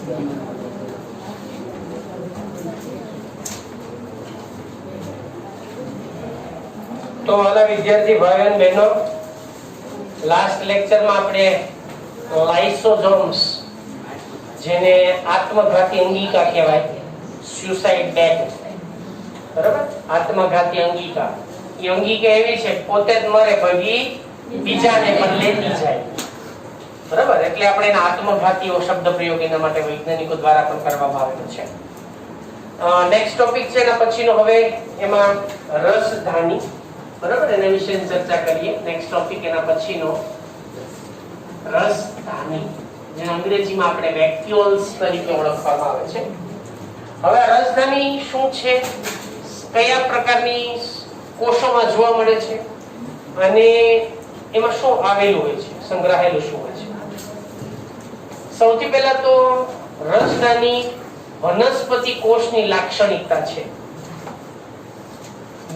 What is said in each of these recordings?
તો મારા વિદ્યાર્થી ભાઈઓ અને બહેનો, લાસ્ટ લેક્ચરમાં આપણે લાઇસોસોમ્સ, જેને આત્મઘાતી અંગિકા કહેવાય, સ્યુસાઇડ બેટ, બરાબર, આત્મઘાતી અંગિકા. એ અંગિકા એવી છે પોતે જ મરે પછી બીજાને પણ લેતી જાય, બરાબર. એટલે આપણે એના આત્મઘાતી શબ્દ પ્રયોગ એના માટે વૈજ્ઞાનિકો દ્વારા પણ કરવામાં આવેલો છે. નેક્સ્ટ ટોપિક છે એના પછીનો, હવે એમાં રસધાની, બરાબર, એના વિશે ચર્ચા કરીએ. નેક્સ્ટ ટોપિક એના પછીનો રસધાની, જેને અંગ્રેજીમાં આપણે વેક્યુલ્સ તરીકે ઓળખવામાં આવે છે. હવે રસધાની શું છે, કયા પ્રકારની કોષોમાં જોવા મળે છે અને એમાં શું આવેલું હોય છે, સંગ્રહાયેલું શું હોય છે. સૌથી પહેલા તો રસધાની વનસ્પતિ કોષની લાક્ષણિકતા છે.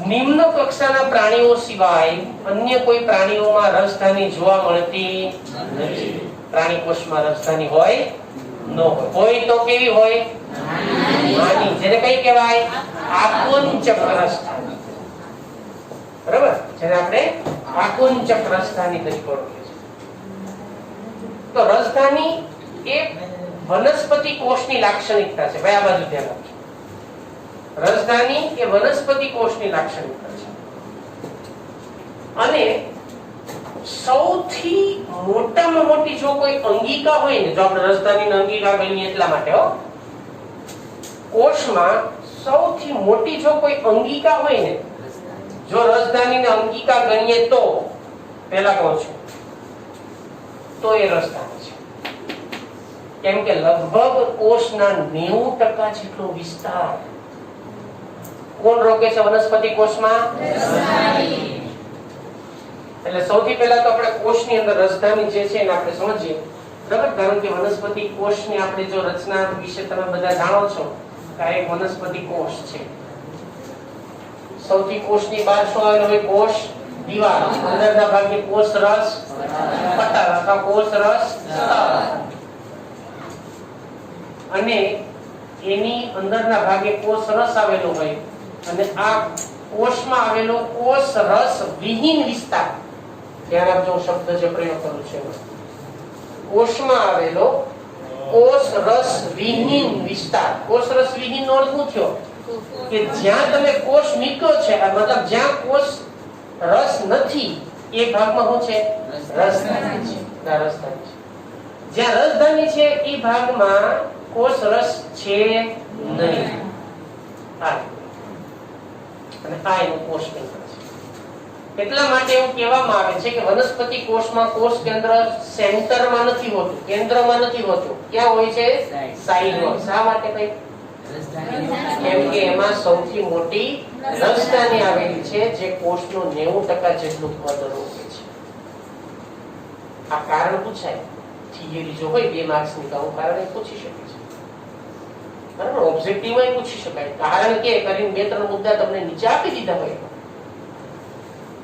નિમ્ન કક્ષાના પ્રાણીઓ સિવાય અન્ય કોઈ પ્રાણીઓમાં રસધાની જોવા મળતી નથી. પ્રાણી કોષમાં રસધાની હોય ન હોય તો કેવી હોય, નાની, જેને કઈ કહેવાય, આકુંચક રસધાની, બરાબર, જેને આપણે આકુંચક રસધાની તરીકે ઓળખીએ છીએ. તો રસધાની એ વનસ્પતિ કોષની લાક્ષણિકતા છે. ભાઈ આ બાજુ ધ્યાન આપજો. રસધાની એ વનસ્પતિ કોષની લાક્ષણિકતા છે અને સૌથી મોટામાં મોટી જો કોઈ અંગિકા હોય ને, જો આપણે રસધાનીની અંગિકા ગણીએ એટલા માટે હો, કોષમાં સૌથી મોટી જો કોઈ અંગિકા હોય ને, જો રસધાનીની અંગિકા ગણીએ તો પહેલા કહું છું તો એ રસધાની છે. કેમ કે લગભગ કોષના 90% જેટલો વિસ્તાર કોણ રોકે છે વનસ્પતિ કોષમાં? રસધાની. એટલે સૌથી પહેલા તો આપણે કોષની અંદર રસધાની જે છે એને આપણે સમજીએ, બરાબર. કારણ કે વનસ્પતિ કોષની આપણે જો રચના વિશે તમે બધા જાણો છો કે આ એક વનસ્પતિ કોષ છે. સૌથી કોષની બહાર શું આવેલું હોય? કોષ દીવાલ. અંદરના ભાગની કોષ રસ પટલ અથવા કોષ રસ સ્તર, અને એની અંદરના ભાગે કોષ રસ આવેલો હોય અને આ કોષમાં આવેલો કોષ રસ વિહીન વિસ્તાર, ધ્યાન આપજો શબ્દ જે પ્રયોગ કરું છું, કોષમાં આવેલો કોષ રસ વિહીન વિસ્તાર. કોષ રસ વિહીન નો અર્થ શું થયો? કે જ્યાં તમે કોષ મૂક્યો છે, મતલબ જ્યાં કોષ રસ નથી એ ભાગમાં શું છે? રસધાની છે. રસધાની છે. જ્યાં રસધાની છે એ ભાગમાં કોષ રસ છે નહીં. અને આ એનું કોષ કેન્દ્ર છે. એટલા માટે એવું કહેવામાં આવે છે કે વનસ્પતિ કોષમાં કોષ કેન્દ્ર સેન્ટરમાં નથી હોતું, કેન્દ્રમાં નથી હોતું. ક્યાં હોય છે? સાઈડમાં. શા માટે? કઈ? કેમ કે એમાં સૌથી મોટી રસધાની આવેલી છે જે કોષનું 90% જેટલું કદ રોકે છે. આ કારણ પૂછાય, થિયરી જો હોય 2 માર્ક્સની તો હું કારણ પૂછી શકે છે, બરાબર. ઓબ્જેક્ટિવમાં પૂછી શકાય, કારણ કે કરીને 2-3 મુદ્દા તમને નીચે આપી દીધા હોય.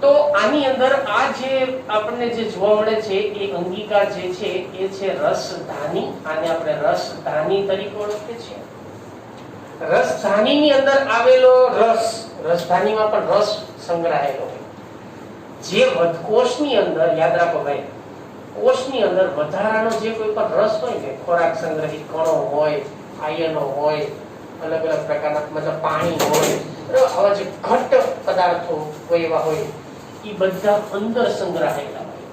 તો આની અંદર આ જે આપણને જે જોવા મળે છે એ અંગિકા જે છે એ છે રસધાની. આને આપણે રસધાની તરીકે ઓળખીએ છીએ. રસધાનીની અંદર આવેલો રસ, રસધાનીમાં પણ રસ સંગ્રહાયેલો હોય. જે કોષની અંદર, યાદ રાખો ભાઈ, કોષની અંદર વધારાનો જે કોઈ પણ રસ હોય ને, ખોરાક સંગ્રહિત કણો હોય, આયનો હોય, અલગ અલગ પ્રકારના મતલબ પાણી હોય, આવા જે ઘટ્ટ પદાર્થો કોઈ એવા હોય, એ બધા અંદર સંગ્રહાયેલા હોય.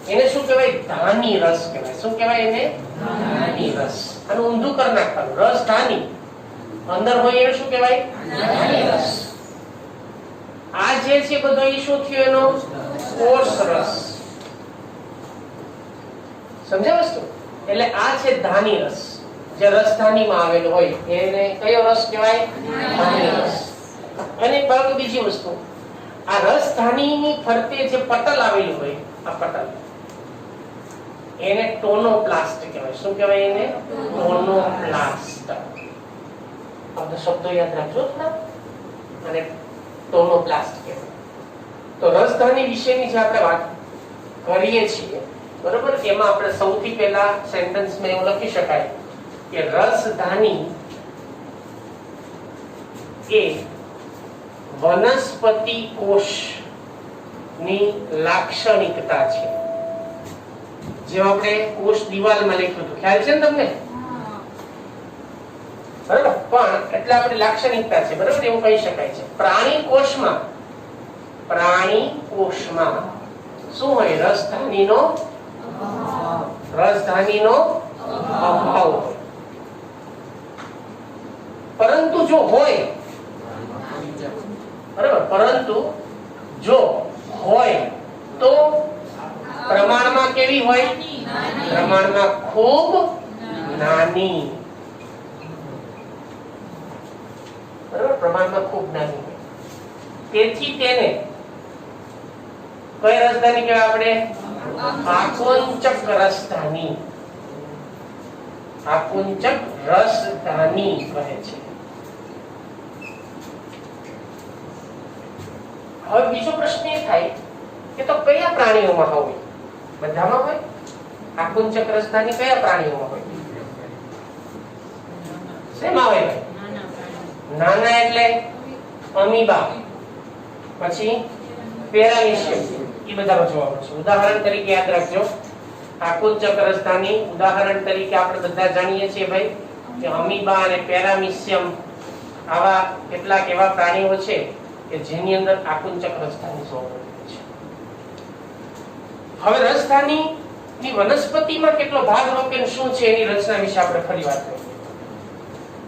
એને શું કહેવાય? ધાની રસ કહેવાય. શું કહેવાય એને? ધાની રસ. આનું ઊંધું કરી નાખવાનું. રસ ધાની અંદર હોય એને શું કહેવાય? ધાની રસ. આ જે છે બધો એ શું થયો? એનો કોષ રસ. સમજ્યા વસ્તુ? એટલે આ છે ધાની રસ, જે રસધાનીમાં આવેલો હોય એને કયો રસ કહેવાય? ધાની રસ. અને બાકી બીજી વસ્તુ, આ રસધાનીની ફરતે જે પટલ આવેલું હોય, આ પટલ, એને ટોનોપ્લાસ્ટ કહેવાય. શું કહેવાય એને? ટોનોપ્લાસ્ટ. આ શબ્દો યાદ રાખજો. અને ટોનોપ્લાસ્ટ કહેવાય. તો રસધાની વિશેની જે આપણે વાત કરીએ છીએ બરોબર. એમાં આપણે સૌથી પહેલા સેન્ટેન્સમાં એવું લખી શકાય કે રસધાની એ વનસ્પતિ કોષની લાક્ષણિકતા છે. જેમ આપણે કોષ દિવાલમાં લખ્યું હતું, ખ્યાલ છે ને તમને? બરાબર. પણ એટલે આપણી લાક્ષણિકતા છે, બરાબર, એવું કહી શકાય છે. પ્રાણી કોષમાં શું હોય? રસધાનીનો અભાવ હોય. પરંતુ જો હોય, બરાબર, પરંતુ જો હોય તો પ્રમાણમાં કેવી હોય? પ્રમાણમાં ખૂબ નાની. બરાબર, પ્રમાણમાં ખૂબ નાની હોય. તેથી તેને કઈ રસધાની કહેવાય? આપણે આકુંચક રસધાની. આકુંચક રસધાની કહે છે. હવે બીજો પ્રશ્ન એ થાય કે તો કયા પ્રાણીઓમાં હોય? બધામાં હોય? આકુંચક રસધાની કયા પ્રાણીઓમાં હોય? શેમાં હોય? નાના એટલે અમીબા, પછી પેરામીશિયમ, એ બધામાં જોવા મળશે. ઉદાહરણ તરીકે યાદ રાખજો, આકુંચક રસધાની ઉદાહરણ તરીકે આપણે બધા જાણીએ છીએ ભાઈ કે અમીબા અને પેરામીશિયમ આવા કેટલાક એવા પ્રાણીઓ છે કે જેની અંદર આકુંચક રસધાની જોવા મળે છે. હવે રસધાની ની વનસ્પતિમાં કેટલો ભાગ રોકે શું છે એની રચના વિશે આપણે ફરી વાત કરીએ.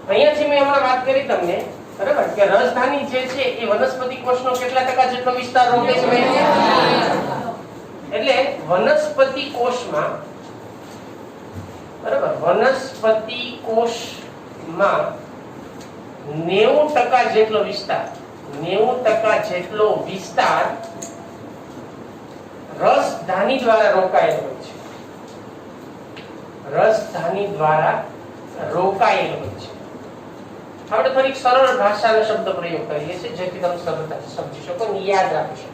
અહીંયા જે મેં હમણાં વાત કરી તમને, બરાબર, કે રસધાની જે છે એ વનસ્પતિ કોષનો કેટલા ટકા જેટલો વિસ્તાર રોકે છે? એટલે વનસ્પતિ કોષમાં, બરાબર, વનસ્પતિ કોષમાં 90% જેટલો વિસ્તાર, 90% જેટલો વિસ્તાર રસધાની દ્વારા રોકાયેલો હોય છે. રસધાની દ્વારા રોકાયેલો હોય છે. આપણે થોડીક સરળ ભાષાનો શબ્દ પ્રયોગ કરીએ છીએ જેથી તમે સરળતાથી સમજી શકો અને યાદ રાખી શકો.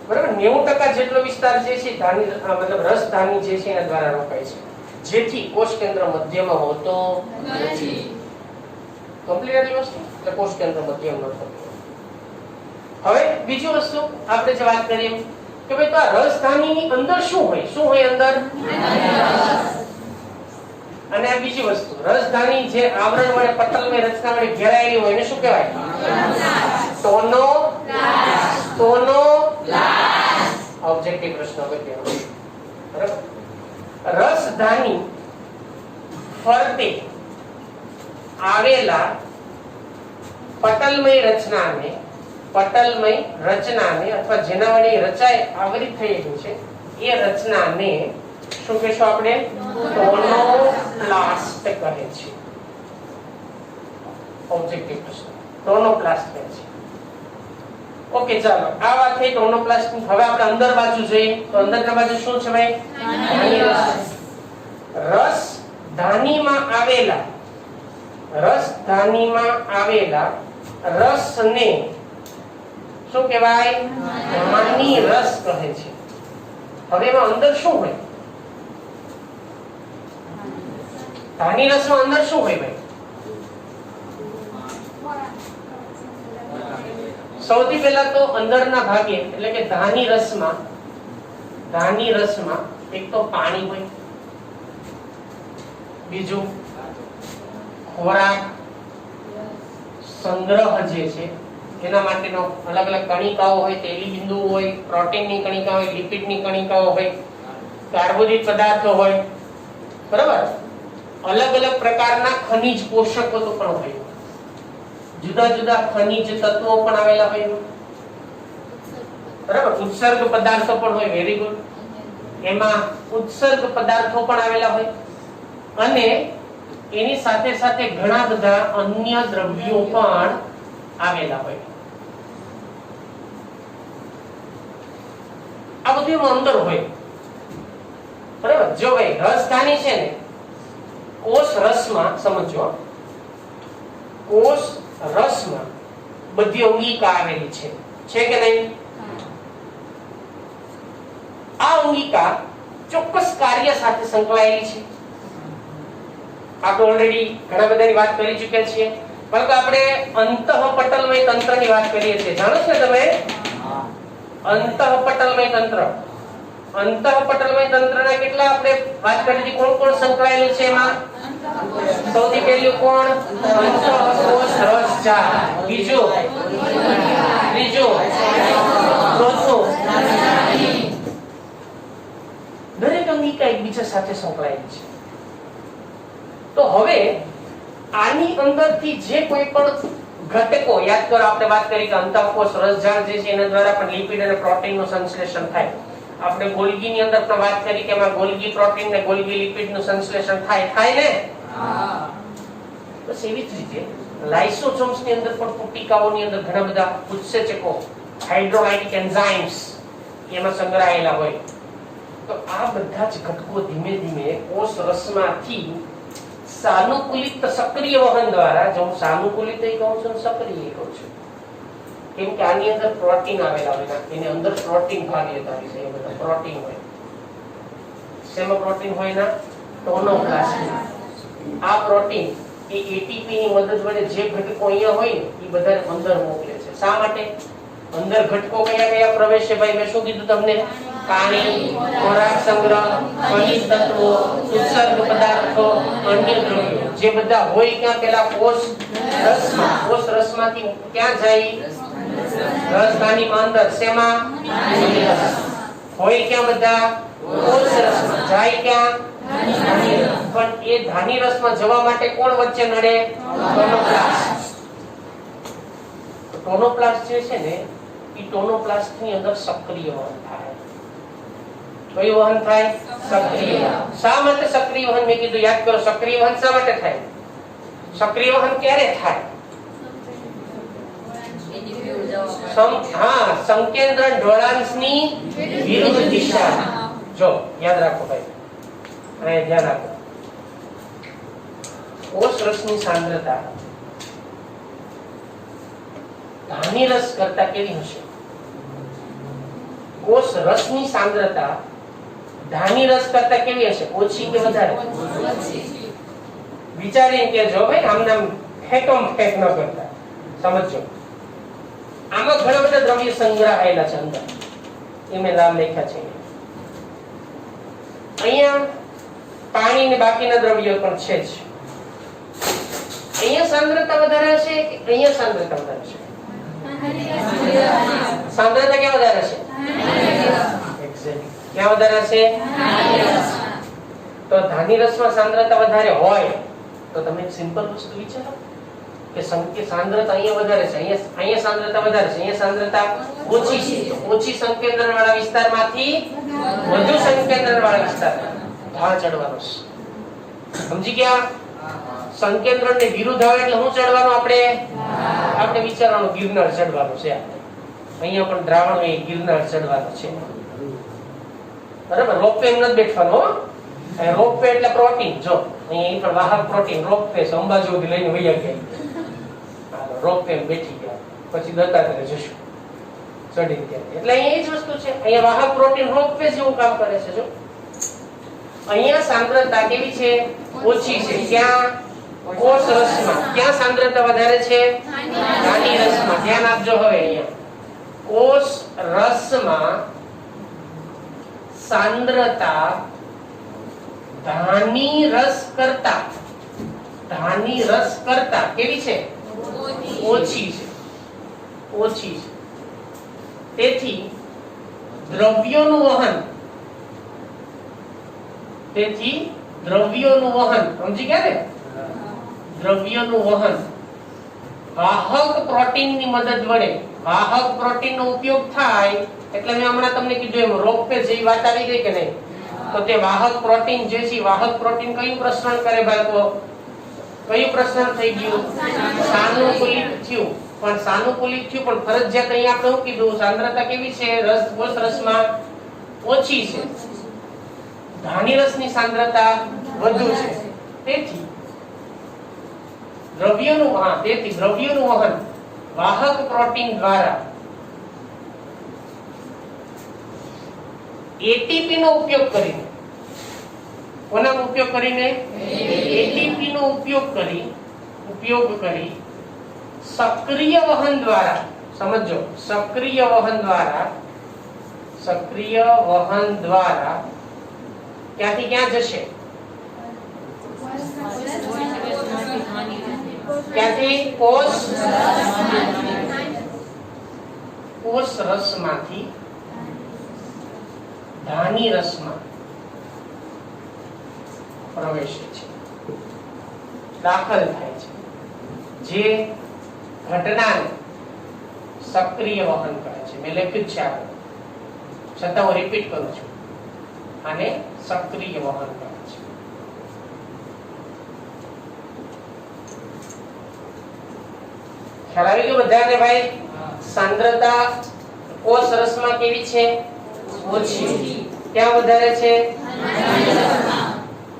બરાબર, 90% જેટલો વિસ્તાર જે છે ધાની મતલબ રસધાની જે છે એના દ્વારા રોકાય છે, જેથી કોષ કેન્દ્ર મધ્યમાં હોતો નથી. કમ્પ્લીટ આટલી વસ્તુ એટલે કોષ કેન્દ્ર મધ્યમાં ન થતું. હવે બીજી વસ્તુ આપણે જે વાત કરીએ કે ભાઈ તો આ રસધાનીની અંદર શું હોય? શું હોય અંદર? અને આ બીજી વસ્તુ, રસધાની જે આવરણ વડે પટલમય રચના વડે ઘેરાયેલી હોય એને શું કહેવાય? સ્ટોનોપ્લાસ્ટ. ઓબ્જેક્ટિવ પ્રશ્ન અગત્યનો. બરાબર. રસધાની ફરતે આવેલા પટલમય રચનાને અથવા જેના વડે રચાય આવરિત થયેલું છે એ રચનાને શું કહેશું આપણે? ટોનોપ્લાસ્ટ કહે છે. ઓબ્જેક્ટિવ પ્રશ્ન, ટોનોપ્લાસ્ટ કહે છે. ઓકે, ચાલો આ વાત થઈ ટોનોપ્લાસ્ટ ની. હવે આપણે અંદર બાજુ જોઈએ તો અંદરના બાજુ શું છે ભાઈ? રસધાનીમાં આવેલા રસને શું કહેવાય? ધાની રસ કહે છે. હવે એમાં અંદર શું હોય? ધાની રસમાં અંદર શું હોય ભાઈ? સૌથી પહેલા તો અંદરના ભાગે એટલે કે ધાની રસમાં એક તો પાણી હોય, બીજું ખોરાક સંગ્રહ જે છે એના માટેનો અલગ અલગ કણિકાઓ હોય, તેલી બિંદુઓ હોય, પ્રોટીનની કણિકા હોય, લિપિડની કણિકાઓ હોય, કાર્બોદિત પદાર્થો હોય, બરાબર, અલગ અલગ પ્રકારના ખનિજ પોષકો તો પણ હોય, જુદા જુદા ખનિજ તત્વો પણ આવેલા હોય, બરાબર, ઉત્સર્ગ પદાર્થો પણ હોય. Very good. એમાં ઉત્સર્ગ પદાર્થો પણ આવેલા હોય અને એની સાથે સાથે ઘણા બધા અન્ય દ્રવ્યો પણ આવેલા હોય. આ બધું અંદર હોય, બરાબર. જો ભાઈ રસધાની છે ને, કોષ રસમાં સમજો, કોષ રસમાં બધી અંગિકા આવેલી છે કે નહીં? આ અંગિકા ચોક્કસ કાર્ય સાથે સંકળાયેલી છે. આપણે ઓલરેડી ઘણા બધાની વાત કરી ચૂક્યા છીએ, પરંતુ આપણે અંતઃપટલમય તંત્રની વાત કરીએ છીએ. જાણો છો તમે અંતઃપટલમય તંત્ર? અંતઃપટલમય તંત્રના કેટલા આપણે વાત કરી હતી? કોણ કોણ સંકળાયેલું છે એમાં? સૌથી પહેલું કોણ? અંતઃકોષ રસજાળ. બીજું, ત્રીજું, ચોથું. દરેક અંગિકા એકબીજા સાથે સંકળાયેલી છે. તો હવે આની અંદરથી જે કોઈ પણ ઘટકો, યાદ કરો આપણે વાત કરી કે અંતઃકોષ રસજાળ જે છે એના દ્વારા પણ લિપિડ અને પ્રોટીનનું સંશ્લેષણ થાય. આપણે ગોલ્ગીની અંદર પણ વાત કરી કે એમાં ગોલ્ગી પ્રોટીન ને ગોલ્ગી લિપિડનું સંશ્લેષણ થાય ને? બસ એવી જ રીતે લાઇસોસોમ્સની અંદર પણ પુટિકાઓની અંદર ઘણા બધા ઉત્સેચકો, હાઇડ્રોલાઇટિક એન્ઝાઇમ્સ એમાં સંગ્રહાયેલા હોય. તો આ બધા જ ઘટકો ધીમે ધીમે કોષ રસમાંથી સાનુકૂલિત સક્રિય વહન દ્વારા, જો હું સાનુકૂલિત કહું છું, સક્રિય કહું છું, કેમ કે આની અંદર પ્રોટીન આવેલા હોય, એની અંદર પ્રોટીન કાર્યકારી છે. એ બધા પ્રોટીન હોય. શેમાં પ્રોટીન હોય ના? ટોનોપ્લાસ્ટ. આ પ્રોટીન એ એટીપી ની મદદ વડે જે ઘટકો અહીંયા હોય ને એ બધા અંદર મોકલે છે. શા માટે? અંદર ઘટકો કયા કયા પ્રવેશે? ભાઈ મેં શું કીધું તમને? પાણી, ખોરાક સંગ્રહ, ખનિજ તત્વો, ઉત્સર્ગ પદાર્થો, અન્ય દ્રવ્યો જે બધા હોય ક્યાં? પેલા કોષ રસમાં. કોષ રસમાંથી ક્યાં જાય? રસધાનીમાં અંદર. શેમાં? હોય ક્યાં બધા? કોષ રસમાં. જાય ક્યાં? પણ એ ધાની રસમાં જવા માટે કોણ વચ્ચે નડે? ટોનોપ્લાસ્ટ. ટોનોપ્લાસ્ટ જે છે ને એ ટોનોપ્લાસ્ટ ની અંદર સક્રિય વહન થાય. કયું વહન થાય? સક્રિય. શા માટે સક્રિય વહન? મેં કીધું યાદ કરો. સક્રિય વહન શા માટે થાય? સક્રિય વહન ક્યારે થાય? સંકેન્દ્ર ઢોળાંશની વિરુદ્ધ દિશા. જો યાદ રાખો ભાઈ, અને ધ્યાન રાખો. કોષ રસની સાંદ્રતા ધાની રસ કરતા કેવી હશે? કોષ રસની સાંદ્રતા ધાની રસ કરતા કેવી હશે? ઓછી કે વધારે? વિચારીને કહેજો ભાઈ, આમ નામ ફેંકમ ફેંક ન કરતા. સમજો. આમાં ઘણા બધા દ્રવ્ય સંગ્રહાયેલા છે અંદર. એ મેં નામ લખ્યા છે. અહીંયા પાણી ને બાકીના દ્રવ્યો પણ છે જ. અહીંયા સાંદ્રતા વધારે હશે કે અહીંયા સાંદ્રતા વધારે હશે? સાંદ્રતા ક્યાં વધારે હશે? ક્યાં વધારે હશે? તો ધાની રસમાં સાંદ્રતા વધારે હોય તો તમે એક સિમ્પલ વસ્તુ વિચારો કે સાંદ્રતા અહીંયા વધારે છે, અહીંયા સાંદ્રતા વધારે છે, અહીંયા સાંદ્રતા ઓછી છે. ઓછી સંકેન્દ્રણ વાળા વિસ્તારમાંથી વધુ સંકેન્દ્રણ વાળા વિસ્તારમાં ઢાળ ચડવાનો છે. સમજી ગયા? સંકેન્દ્રણ ને વિરુદ્ધ આવે એટલે શું ચડવાનું? આપણે વિચારવાનું ગિરનાર ચડવાનું છે. અહીંયા પણ દ્રાવણ એ ગિરનાર ચડવાનું છે. બરાબર? રોપવે એમ નથી બેઠવાનું. રોપવે એટલે પ્રોટીન. જો અહીં પણ વાહક પ્રોટીન રોપવે અંબાજી સુધી લઈને વૈયા ગયા. રોપવે બેઠી ગયા, પછી દત્તાત્રેય જશું ચડી ગયા. એટલે અહીંયા એ જ વસ્તુ છે. અહીંયા વાહક પ્રોટીન રોપવે જેવું કામ કરે છે. જો અહીંયા સાંદ્રતા કેવી છે? ઓછી છે. ક્યાં? કોષ રસમાં. ક્યાં સાંદ્રતા વધારે છે? ધાની રસમાં. ધ્યાન આપજો. હવે અહીંયા કોષ રસમાં સાંદ્રતા ધાની રસ કરતા કેવી છે? ઓછી છે. ઓછી છે. તેથી દ્રવ્યોનું વહન સમજી ગયા ને? દ્રવ્યોનું વહન વાહક પ્રોટીનની મદદ વડે, વાહક પ્રોટીનનો ઉપયોગ થાય. એટલે મેં હમણાં તમને કીધું એમ રોપવે જેવી વાત આવી ગઈ કે નહીં? તો તે વાહક પ્રોટીન જે છે, વાહક પ્રોટીન કયું પ્રસરણ કરે બાળકો? કયું પ્રસરણ થઈ ગયું? સાનુકૂલિત થયું. પણ સાનુકૂલિત થયું પણ ફરજિયાત અહીંયા આપણે શું કીધું? સાંદ્રતા કેવી છે? કોષ રસમાં ઓછી છે. ધાની રસની સાંદ્રતા વધુ છે. તેથી દ્રવ્યોનું વહન વાહક પ્રોટીન દ્વારા એટીપી નો ઉપયોગ કરીને, કોનો ઉપયોગ કરીને? એટીપી નો ઉપયોગ કરી સક્રિય વહન દ્વારા, સમજો, સક્રિય વહન દ્વારા ક્યાંથી ક્યાં જશે? ક્યાંથી? કોષ રસમાંથી ધાની રસમાં પ્રવેશે છે, દાખલ થાય છે, જે ઘટનાને સક્રિય વહન કરે છે. મેં લખ્યું છે આગળ, છતાં હું રિપીટ કરું છું, આને સક્રિય વહન કરે છે. ખ્યાલ આવી ગયો બધાને ભાઈ? સાંદ્રતા કોષ રસમાં કેવી છે? ઓછી. ક્યાં વધારે છે?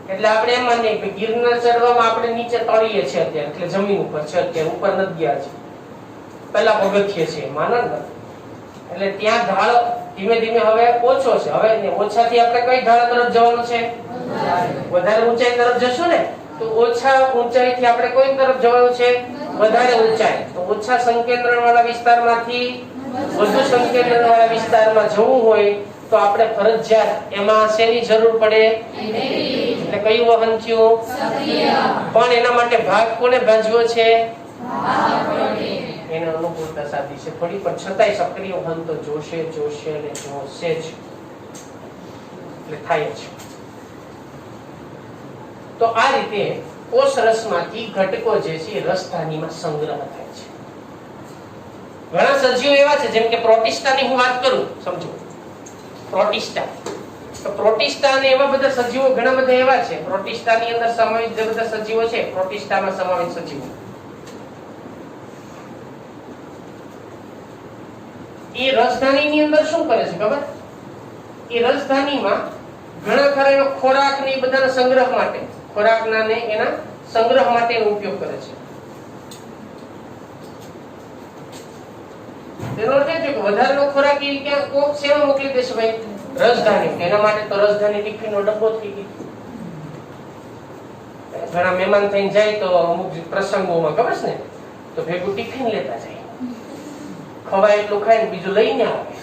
એટલે આપણે એમ માનીએ કે ગિરનાર ચડવામાં આપણે નીચે તળીએ છે અત્યારે, એટલે જમીન ઉપર છે અત્યારે, ઉપર નથી ગયા છે, પેલા પગથિયે છે, માનો ને. એટલે ત્યાં ઢાળ ધીમે ધીમે હવે ઓછો છે. હવે ઓછાથી આપણે કઈ ઢાળ તરફ જવાનું છે? વધારે ઊંચાઈ તરફ જશું ને. તો ઓછા ઊંચાઈથી આપણે કોઈ તરફ જવાનું છે? વધારે ઊંચાઈ. તો ઓછા સંકેન્દ્રણ વાળા વિસ્તારમાંથી વધુ સંકેન્દ્રણ વાળા વિસ્તારમાં જવું હોય તો આપણે ફરજિયાત એમાં શેની જરૂર પડે? એટલે કયું વહન થયું? સક્રિય. પણ એના માટે ભાગ કોને ભજવ્યો છે? એને અનુકૂળતા સાધી છે થોડી, પણ છતાંય સક્રિય વહન તો જોશે અને જોશે જ, એટલે થાય છે. તો આ રીતે કોષ રસમાંથી ઘટકો જે છે રસધાનીમાં સંગ્રહ થાય છે. ઘણા સજીવો એવા છે, જેમ કે પ્રોટિસ્ટાની હું વાત કરું, સમજો પ્રોટિસ્ટા. તો પ્રોટિસ્ટા અને એવા બધા સજીવો ઘણા બધા એવા છે. પ્રોટિસ્ટાની અંદર સમાવિત જે બધા સજીવો છે, પ્રોટિસ્ટામાં સમાવિત સજીવો, એ રસધાનીની અંદર શું કરે છે ખબર? એ રસધાનીમાં ઘણા ખરા એનો ખોરાક ને બધાના સંગ્રહ માટે, ખોરાકના ને એના સંગ્રહ માટેનો ઉપયોગ કરે છે. તેનો અર્થ એ છે કે વધારાનો ખોરાક એ ક્યાં કોક સેવા મોકલી દેશે ભાઈ? રસધાની. એના માટે તો રસધાની ટિફિનનો ડબ્બો થઈ ગયો. ઘણા મહેમાન થઈને જાય તો અમુક પ્રસંગોમાં ખબર છે ને, તો ભેગું ટિફિન લેતા જાય, ખવાય એટલું ખાય ને બીજું લઈને આવે.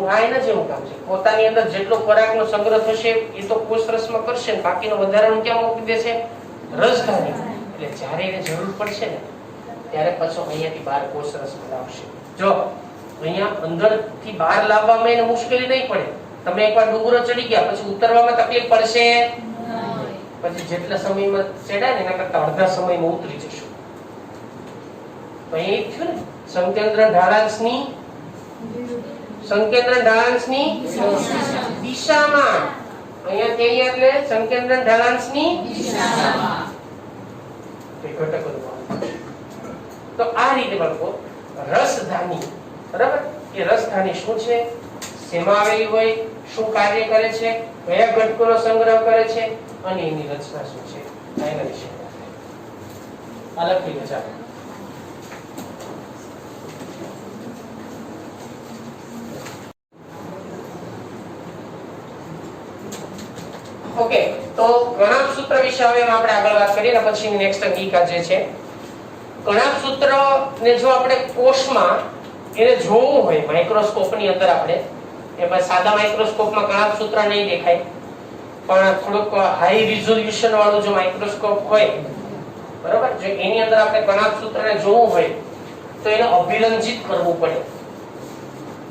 આ એના જેવું કામ છે. પોતાની અંદર જેટલો ખોરાકનો સંગ્રહ થશે એ તો કોષ રસમાં કરશે, બાકીનો વધારાનું ક્યાં મોકલી દેશે? રસધાની. એટલે જ્યારે એને જરૂર પડશે ને ત્યારે પાછો અહીંયાથી બહાર કોષ રસમાં લાવશે. જો અહીંયા અંદરથી બહાર લાવવામાં એને મુશ્કેલી નહીં પડે. તમે એકવાર ડુંગરો ચડી ગયા પછી ઉતરવામાં તકલીફ પડશે પછી જેટલા સમયમાં ચડ્યા ને એના કરતા અડધા સમયમાં ઉતરી જશું. તો એ થયું ને સંકેન્દ્ર ઢાળાંશની દિશામાં. અહીંયાથી અહીંયા એટલે સંકેન્દ્ર ઢાળાંશની દિશામાં તે ઘટકો. તો આ રીતે બાળકો રસધાની, બરાબર? એ રસધાની શું છે, શેમાં આવેલી હોય, શું કાર્ય કરે છે, કયા ઘટકોનો સંગ્રહ કરે છે અને એની રચના શું છે, એના વિશે આ લખી લો. ચાલો ઓકે. તો ગણાંક સૂત્ર વિશે હવે આપણે આગળ વાત કરીએ ને પછી નેક્સ્ટ અંગિકા જે છે. ગણાંક સૂત્ર ને જો આપણે કોષમાં એને જોવું હોય માઇક્રોસ્કોપની અંદર, આપણે એમાં સાદા માઇક્રોસ્કોપમાં ગણાંક સૂત્ર નહીં દેખાય, પણ થોડુંક હાઈ રિઝોલ્યુશન વાળું જો માઇક્રોસ્કોપ હોય, બરાબર, જો એની અંદર આપણે ગણાંક સૂત્રને જોવું હોય તો એને અભિરંજિત કરવું પડે.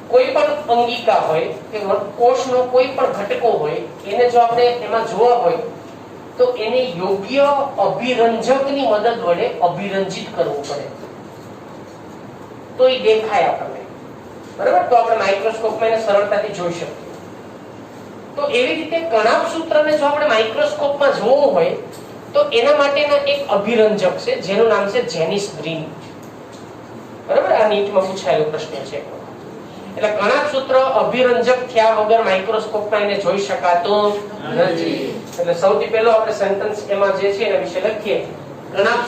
કોઈ પણ અંગિકા હોય કે કોષનો કોઈ પણ ઘટકો હોય એને જો આપણે એમાં જોવા હોય તો એને યોગ્ય અભિરંજકની મદદ વડે અભિરંજિત કરવું પડે તો એ દેખાય આપણને, બરાબર? તો આપણે માઇક્રોસ્કોપમાં એને સરળતાથી જોઈ શકીએ. તો એવી રીતે ગણાંક સૂત્રને જો આપણે માઇક્રોસ્કોપમાં જોવું હોય તો એના માટેના એક અભિરંજક છે જેનું નામ છે જેનિસ ગ્રીન, બરાબર? આ નીટમાં પૂછાયેલો પ્રશ્ન છે. એટલે ગણાંક સૂત્ર અભિરંજક થયા વગર માઇક્રોસ્કોપમાં એને જોઈ શકાતું નથી. એટલે સૌથી પહેલો આપણે સેન્ટેન્સ એમાં જે છે એના વિશે લખીએ. ગણાંક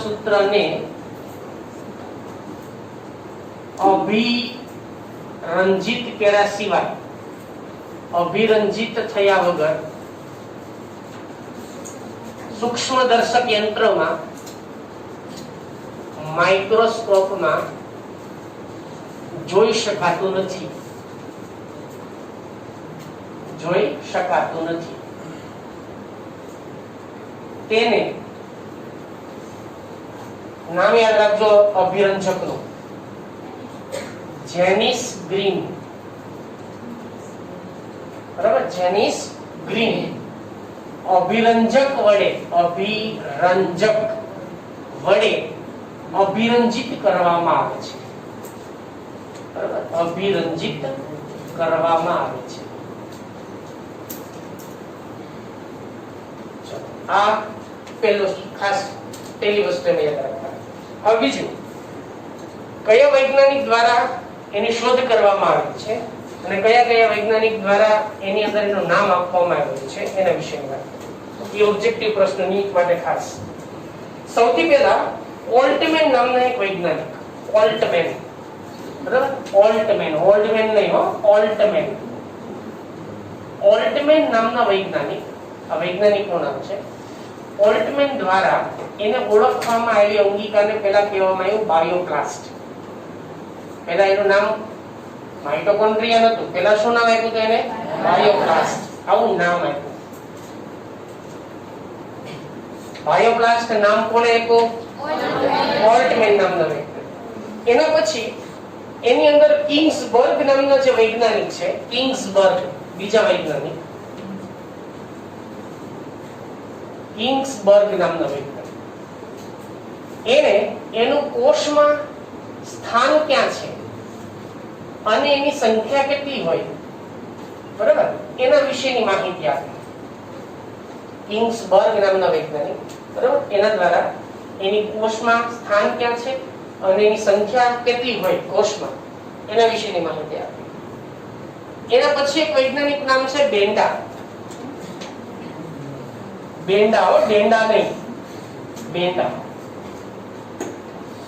સૂત્રને અભિરંજિત કર્યા સિવાય, અભિરંજિત થયા વગર સૂક્ષ્મદર્શક યંત્રમાં, માઇક્રોસ્કોપમાં જોઈ શકાતું નથી. જોઈ શકાતું નથી. તેને નામ યાદ રાખજો અભિરંજકનું, જેનિસ ગ્રીન. બરાબર, જેનિસ ગ્રીન. અભિરંજક વડે, અભિરંજક વડે અભિરંજિત કરવામાં આવે છે. બરાબર, અભિરંજિત કરવામાં આવે છે. આ પહેલું ખાસ પહેલી વસ્તુ યાદ રાખવાની. હવે બીજું, કયા વૈજ્ઞાનિક દ્વારા એની શોધ કરવામાં આવી છે અને કયા કયા વૈજ્ઞાનિક દ્વારા એની અંદર એનું નામ આપવામાં આવ્યું છે એના વિશેની વાત. એ ઓબ્જેક્ટિવ પ્રશ્ન નીટ માટે ખાસ. સૌથી પહેલા ઓલ્ટમેન નામના એક વૈજ્ઞાનિક, ઓલ્ટમેન. બરાબર, ઓલ્ટમેન, ઓલ્ડમેન નહીં હો, ઓલ્ટમેન. ઓલ્ટમેન નામના વૈજ્ઞાનિક, આ વૈજ્ઞાનિકનું નામ છે. ઓલ્ટમેન દ્વારા એને ઓળખવામાં આવી અંગિકાને પહેલા કહેવામાં આવ્યું બાયોપ્લાસ્ટ. પહેલા એનું નામ માઇટોકોન્ડ્રિયા નતું, પહેલા શું નામ આપ્યું હતું એને? બાયોપ્લાસ્ટ. આવું નામ આપ્યું. બાયોપ્લાસ્ટ નામ કોણે આપ્યું? ઓલ્ટમેન નામના વૈજ્ઞાનિક. એના પછી એની અંદર કિંગ્સબર્ગ નામના જે વૈજ્ઞાનિક છે, કિંગ્સબર્ગ બીજા વૈજ્ઞાનિક, કિંગ્સબર્ગ નામના વૈજ્ઞાનિક, એને એનું કોષમાં સ્થાન ક્યાં છે અને એની સંખ્યા કેટલી હોય, બરાબર, એના વિશેની માહિતી આપી. કિંગ્સબર્ગ નામના વૈજ્ઞાનિક, બરાબર, એના દ્વારા એની કોષમાં સ્થાન ક્યાં છે અને એની સંખ્યા કેટલી હોય કોષમાં એના વિશેની માહિતી આપી. એના પછી એક વૈજ્ઞાનિક નામ છે બેન્ડા. બેન્ડા હો, ડેન્ડા નહીં, બેન્ડા.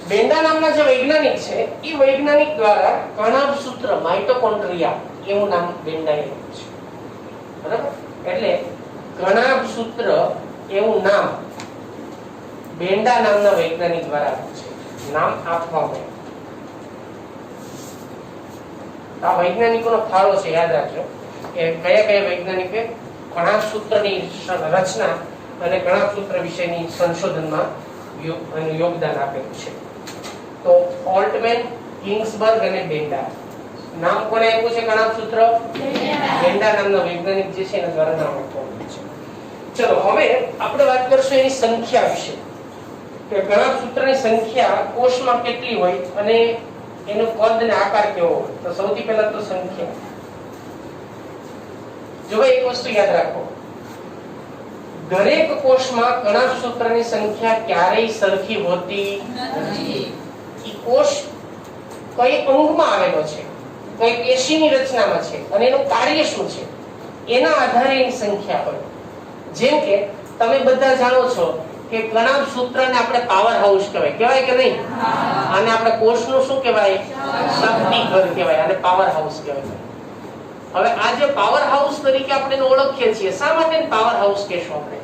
બેન્ડા નામના જે વૈજ્ઞાનિક છે એ વૈજ્ઞાનિક દ્વારા કણાભસૂત્ર, માઇટોકોન્ડ્રિયા એવું નામ બેન્ડાએ આપ્યું છે. બરાબર, એટલે કણાભસૂત્ર એવું નામ બેન્ડા નામના વૈજ્ઞાનિક દ્વારા આપ્યું છે, નામ આપવામાં આવ્યું. આ વૈજ્ઞાનિકોનો ફાળો છે, યાદ રાખજો કે કયા કયા વૈજ્ઞાનિકે કણાભસૂત્રની રચના અને કણાભસૂત્ર વિશેની સંશોધનમાં યોગદાન આપેલું છે. તો ઓલ્ટમેન, કિંગ્સબર્ગ અને બેન્ડા. નામ કોણે આપ્યું છે કણાભસૂત્ર? બેન્ડા નામના વૈજ્ઞાનિક જે છે એના દ્વારા નામ આપવામાં છે. ચલો હવે આપણે વાત કરશું એની સંખ્યા વિશે, કે કણાભસૂત્રની સંખ્યા કોષમાં કેટલી હોય અને એનો કદ અને આકાર કેવો હોય. તો સૌથી પહેલા તો સંખ્યા. જો એક વસ્તુ યાદ રાખો, દરેક કોષમાં કણાભસૂત્રની સંખ્યા ક્યારેય સરખી હોતી નથી. એ કોષ કઈ અંગમાં આવેલો છે, કઈ પેશીની રચનામાં છે અને એનું કાર્ય શું છે એના આધારે એની સંખ્યા હોય. જેમ કે તમે બધા જાણો છો કે કણાભસૂત્રને આપણે પાવર હાઉસ કહેવાય કે નહીં? અને આપણે કોષનું શું કહેવાય? શક્તિ ઘર કહેવાય અને પાવર હાઉસ કહેવાય. હવે આ જે પાવર હાઉસ તરીકે આપણે ઓળખીએ છીએ, શા માટે પાવર હાઉસ કહેશું આપણે?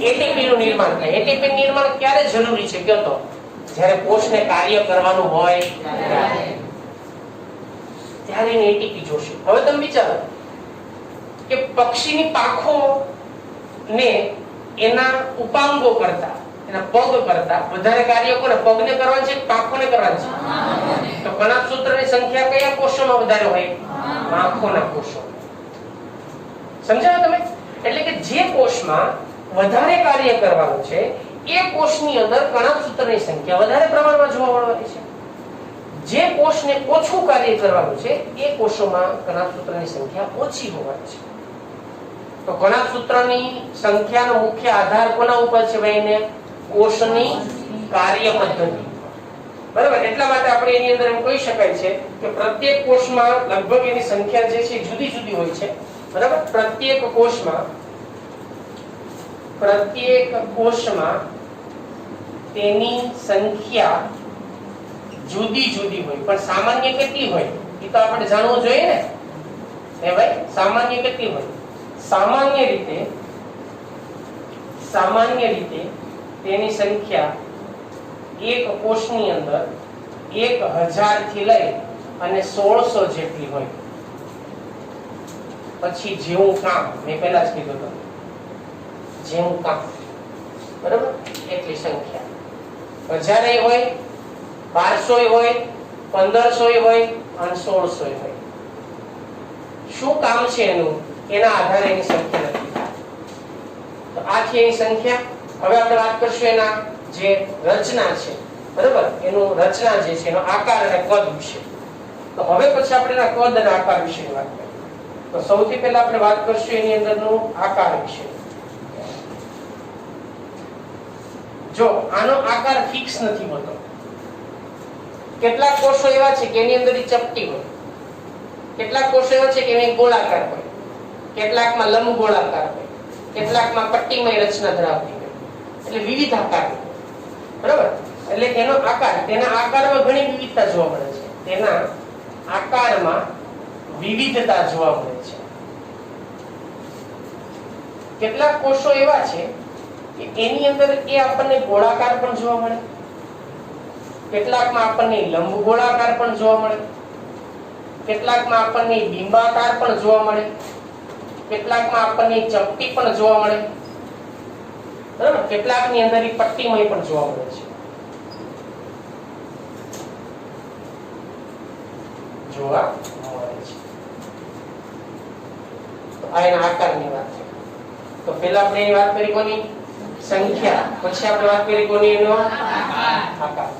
એટીપી નું નિર્માણ થાય. એટીપી નિર્માણ ક્યારે જરૂરી છે કયો તો? જ્યારે કોષને કાર્ય કરવાનું હોય ત્યારે એને એટીપી જોશે. હવે તમે વિચારો કે પક્ષીની પાંખો ને એના ઉપાંગો કરતા, એના પગ કરતા વધારે કાર્ય કોને? પગને કરવાનું છે, પાંખોને કરવાનું છે? તો કણાભસૂત્રની સંખ્યા કયા કોષોમાં વધારે હોય? પાંખોના કોષો. સમજાયો તમે? એટલે કે જે કોષમાં વધારે કાર્ય કરવાનું છે એ કોષની અંદર કણાભસૂત્રની સંખ્યા વધારે પ્રમાણમાં જોવા મળવાની છે. જે કોષને ઓછું કાર્ય કરવાનું છે એ કોષોમાં કણાભસૂત્રની સંખ્યા ઓછી હોવાની છે. તો કણાભસૂત્રની સંખ્યાનો મુખ્ય આધાર કોના ઉપર છે ભાઈને? કોષની કાર્ય પદ્ધતિ. બરાબર, એટલા માટે આપણે એની અંદર એમ કહી શકાય છે કે પ્રત્યેક કોષમાં લગભગ એની સંખ્યા જે છે જુદી જુદી હોય છે. બરાબર, પ્રત્યેક કોષમાં તેની સંખ્યા જુદી જુદી હોય, પણ સામાન્ય કેટલી હોય એ તો આપણે જાણવું જોઈએ ને. હે ભાઈ, સામાન્ય કેટલી હોય? સામાન્ય રીતે તેની સંખ્યા એક કોષની અંદર 1000 થી લઈ અને 1600 જેટલી હોય. પછી જેવું કામ, મેં પહેલા જ કીધું હતું, જેવું કામ, બરાબર, એટલી સંખ્યા 1000 હોય, 1200 હોય, 1500 હોય અને 1600 હોય. શું કામ છે એનું, એના આધારે એની સંખ્યા નક્કી થાય. તો આ છે એની સંખ્યા. હવે આપણે વાત કરશું એના જે રચના છે, બરાબર, એનું રચના જે છે એનો આકાર અને કદ વિશે. તો હવે પછી આપણે એના કદ અને આકાર વિશે વાત કરીએ. તો સૌથી પહેલા આપણે વાત કરશું એની અંદરનો આકાર વિશે. જો આનો આકાર ફિક્સ નથી હોતો. કેટલાક કોષો એવા છે કે એની અંદર ચપટી હોય, કેટલાક કોષો એવા છે કે એમાં ગોળાકાર હોય, કેટલાકમાં લંબ ગોળાકાર હોય, કેટલાકમાં પટ્ટીમય રચના ધરાવતી હોય. એટલે વિવિધ આકાર, બરાબર. એટલે એનો આકાર, તેના આકારમાં ઘણી વિવિધતા જોવા મળે છે. તેના આકારમાં વિવિધતા જોવા મળે છે. કેટલાક કોષો એવા છે કે એની અંદર એ આપણને ગોળાકાર પણ જોવા મળે, કેટલાકમાં આપણને લંબ ગોળાકાર પણ જોવા મળે, કેટલાકમાં આપણને બિંબાકાર પણ જોવા મળે, કેટલાકમાં આપણને ચપટી પણ જોવા મળે, બરાબર. કેટલાકની અંદર પટ્ટીમય પણ જોવા મળે છે. જોવા મળે છે. તો આ એના આકારની વાત છે. તો પહેલા આપણે એની વાત કરી કોની? સંખ્યા. પછી આપણે વાત કરી કોની? એનો આકાર.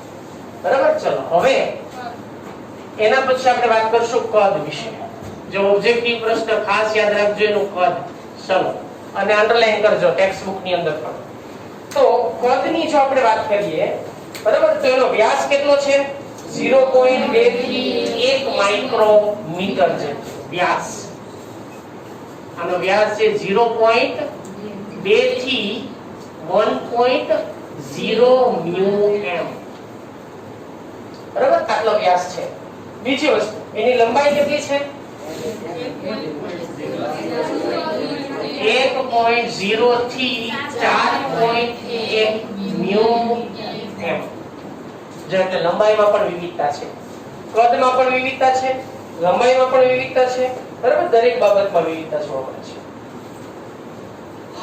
બરાબર. ચલો હવે એના પછી આપણે વાત કરશું કદ વિશે. જો ઓબ્જેક્ટિવ પ્રશ્ન ખાસ યાદ રાખજો એનું કદ. ચલો, અને અંડરલાઈન કરજો ટેક્સ્ટ બુક ની અંદર પણ. તો કદની જો આપણે વાત કરીએ, બરાબર, તો એનો વ્યાસ કેટલો છે? 0.2 થી 1 માઇક્રોમીટર જેટલો વ્યાસ. આનો વ્યાસ છે 0.2 થી 1.0 μm. બરાબર, આટલો વ્યાસ છે. બીજી વસ્તુ, એની લંબાઈ કેટલી છે? 1.0 થી 4.1 μm. જો એટલે લંબાઈમાં પણ વિવિધતા છે, કદમાં પણ વિવિધતા છે, લંબાઈમાં પણ વિવિધતા છે, બરાબર. દરેક બાબતમાં વિવિધતા જોવા મળે છે.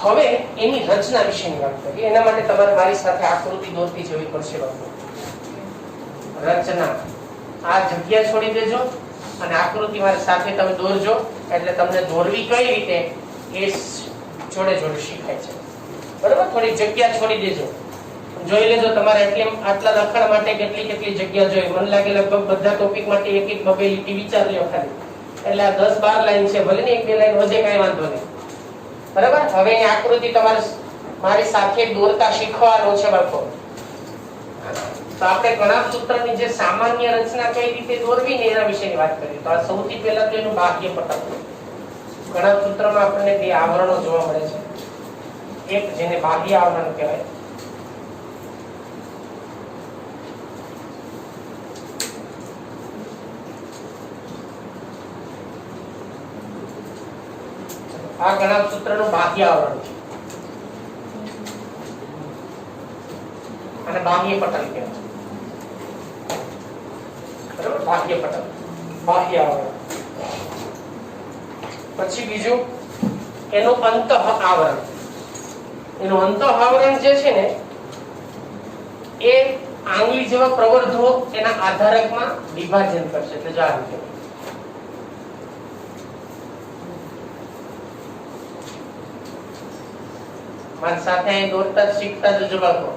હવે એની રચના વિશેની વાત કરીએ. એના માટે તમારે મારી સાથે આકૃતિ દોરતી જવી પડશે. રચના, આ જગ્યા છોડી દેજો અને આકૃતિ મારી સાથે તમે દોરજો, એટલે તમને દોરવી કઈ રીતે એ જોડે જોડે શીખાય છે. બરાબર. થોડી જગ્યા છોડી દેજો, જોઈ લેજો તમારે એટલે આટલા લખાણ માટે કેટલી કેટલી જગ્યા જોઈએ. મને લાગે લગભગ બધા ટોપિક માટે એક એક બબે લીટી વિચાર લ્યો ખાલી. એટલે આ 10-12 લાઈન છે, ભલે ને 1-2 લાઈન વધે, કઈ વાંધો નહીં. બરાબર. હવે એની આકૃતિ તમારે મારી સાથે દોરતા શીખવાનું છે બાળકો. તો આપણે ગણાંક સૂત્રની જે સામાન્ય રચના કઈ રીતે દોરવી ને એના વિશેની વાત કરીએ. તો આ સૌથી પહેલા તો એનું બાહ્ય પટલ. ગણાંક સૂત્રમાં આપણને બે આવરણો જોવા મળે છે. એક જેને બાહ્ય આવરણ કહેવાય, આ ગણાંક સૂત્રનું બાહ્ય આવરણ છે અને બાહ્ય પટલ કહેવાય. બરાબર, બાહ્ય પટલ, બાહ્ય આવરણ. પછી બીજું એનું અંતઃ આવરણ. એનું અંતઃ આવરણ જે છે ને એ આંગળી જેવા પ્રવર્ધો એના આધારકમાં વિભાજન કરશે. એટલે જો આ રીતે મારી સાથે દોરતા શીખતા જજો બાળકો.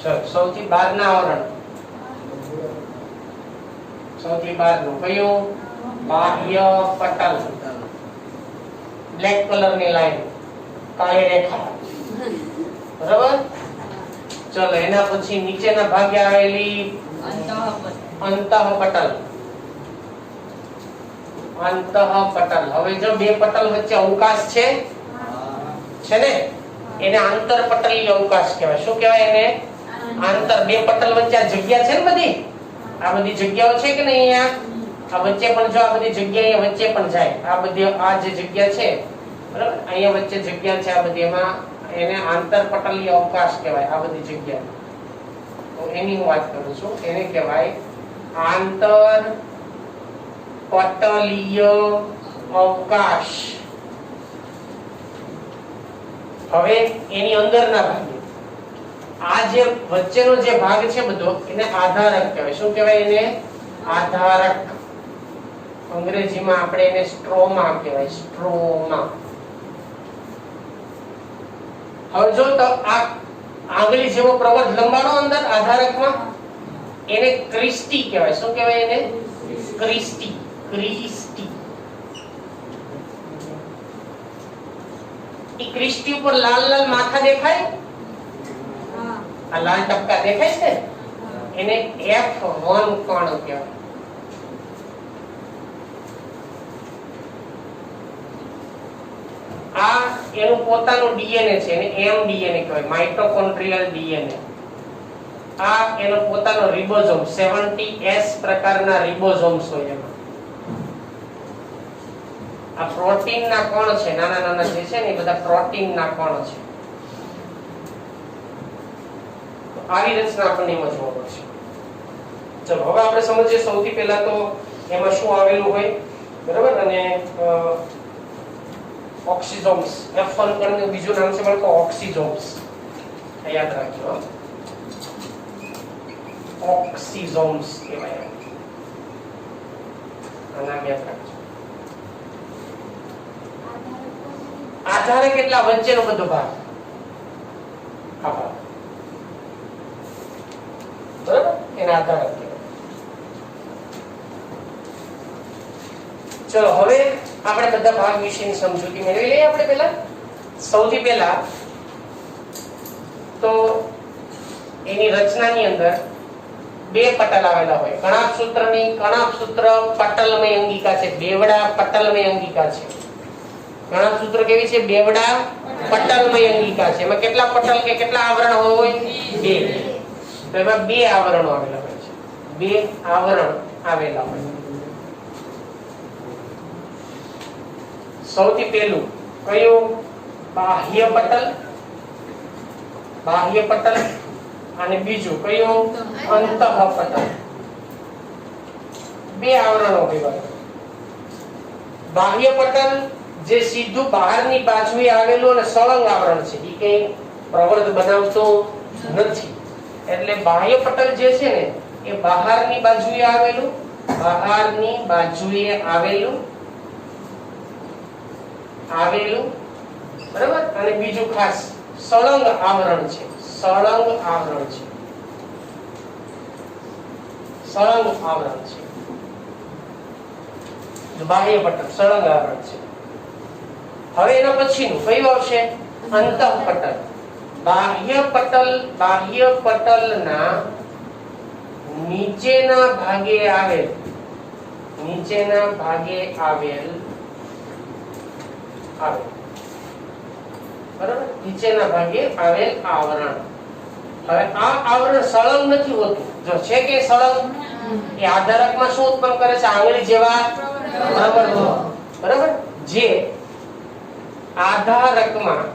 ચલો સૌથી બહારના આવરણ, સૌથી બહારનું કયું? બાહ્ય પટલ, બ્લેક કલર ની લાઈન, કાળી રેખા, બરાબર. ચલો એના પછી નીચેના ભાગે આવેલી અંતઃપટલ, અંતઃપટલ. હવે જો બે પટલ વચ્ચે અવકાશ છે ને, એને આંતરપટલીય અવકાશ કહેવાય. શું કહેવાય એને? આંતર. બે પટલ વચ્ચે આ જગ્યા છે ને, બધી આ બધી જગ્યાઓ છે કે નહીં? અહીંયા આ વચ્ચે પણ જો આ બધી જગ્યા વચ્ચે પણ જાય. આ બધી આ જે જગ્યા છે, બરાબર, અહીંયા વચ્ચે જગ્યા છે આ બધી, એમાં એને આંતરપટલીય અવકાશ કહેવાય. આ બધી જગ્યા, તો એની હું વાત કરું છું. એને કહેવાય આંતરપટલીય અવકાશ. હવે એની અંદરના ભાગે આ જે વચ્ચેનો જે ભાગ છે બધો, એને આધારક કહેવાય. શું કહેવાય એને? આધારક. અંગ્રેજીમાં આપણે એને સ્ટ્રોમા કહેવાય, સ્ટ્રોમા. હવે જો તો આ આંગળી જેવો પ્રવર્ધ લંબાડો અંદર આધારકમાં, એને ક્રિસ્ટી કહેવાય. શું કહેવાય એને? ક્રિસ્ટી. ક્રિસ્ટી. ઈ ક્રિસ્ટી ઉપર લાલ લાલ માથા દેખાય, આ લાલ ટપકા દેખાય છે, એને F1 કણ કહેવાય. આ એનું પોતાનું ડીએનએ છે, એને mDNA કહેવાય, માઇટોકોન્ડ્રિયલ ડીએનએ. આ એનો પોતાનો રિબોઝોમ, 70S પ્રકારના રિબોઝોમ્સ હોય એમાં. આ પ્રોટીનના કણ છે, નાના નાના જે છે ને એ બધા પ્રોટીનના કણ છે. આવી રચના આપણને એમાં જોવા મળશે. ચલો હવે આપણે સમજીએ સૌથી પહેલા તો એમાં શું આવેલું હોય, બરાબર. અને ઓક્સિઝોમ્સ, F1 કણનું બીજું નામ છે બાળકો ઓક્સિઝોમ્સ. યાદ રાખજો, ઓક્સિઝોમ્સ કહેવાય. આ નામ યાદ રાખજો. આધારક એટલા વચ્ચેનો બધો ભાગ, આ ભાગ, બરાબર, એના આધારક કહેવાય. ચલો હવે આપણે બધા ભાગ વિશેની સમજૂતી મેળવી લઈએ. આપણે પહેલા સૌથી પહેલા તો એની રચનાની અંદર બે પટલ આવેલા હોય. કણાભસૂત્રની કણાભસૂત્ર પટલમય અંગિકા છે, બેવડા પટલમય અંગિકા છે. કણાભસૂત્ર કેવી છે? બેવડા પટલમય અંગિકા છે. એમાં કેટલા પટલ કે કેટલા આવરણ હોય? બે. તો એમાં બે આવરણો આવેલા હોય છે, બે આવરણ આવેલા હોય. સૌથી પહેલું કયું? બાહ્ય પટલ, બાહ્ય પટલ. અને બીજું કયું? અંતઃપટલ. બે આવરણો કહેવાય. બાહ્ય પટલ જે સીધું બહારની બાજુએ આવેલું અને સળંગ આવરણ છે, એ કઈ પ્રવર્ધ બનાવતું નથી. એટલે બાહ્ય પટલ જે છે ને એ બહારની બાજુએ આવેલું, બહારની બાજુએ આવેલું, બરાબર. અને બીજું ખાસ સળંગ આવરણ છે, સળંગ આવરણ છે, સળંગ આવરણ છે. બાહ્ય પટલ સળંગ આવરણ છે. હવે એના પછીનું કયું આવશે? અંતઃપટલ. બાહ્ય પટલના નીચેના ભાગે આવેલ, નીચેના ભાગે આવેલ, બરાબર, નીચેના ભાગે આવેલ આવરણ. હવે આ આવરણ સળંગ નથી હોતું. જો છે કે સળંગ, એ આધારકમાં શું ઉત્પન્ન કરે છે? આંગળી જેવા પ્રવર્ધો, બરાબર. જે આધારકમાં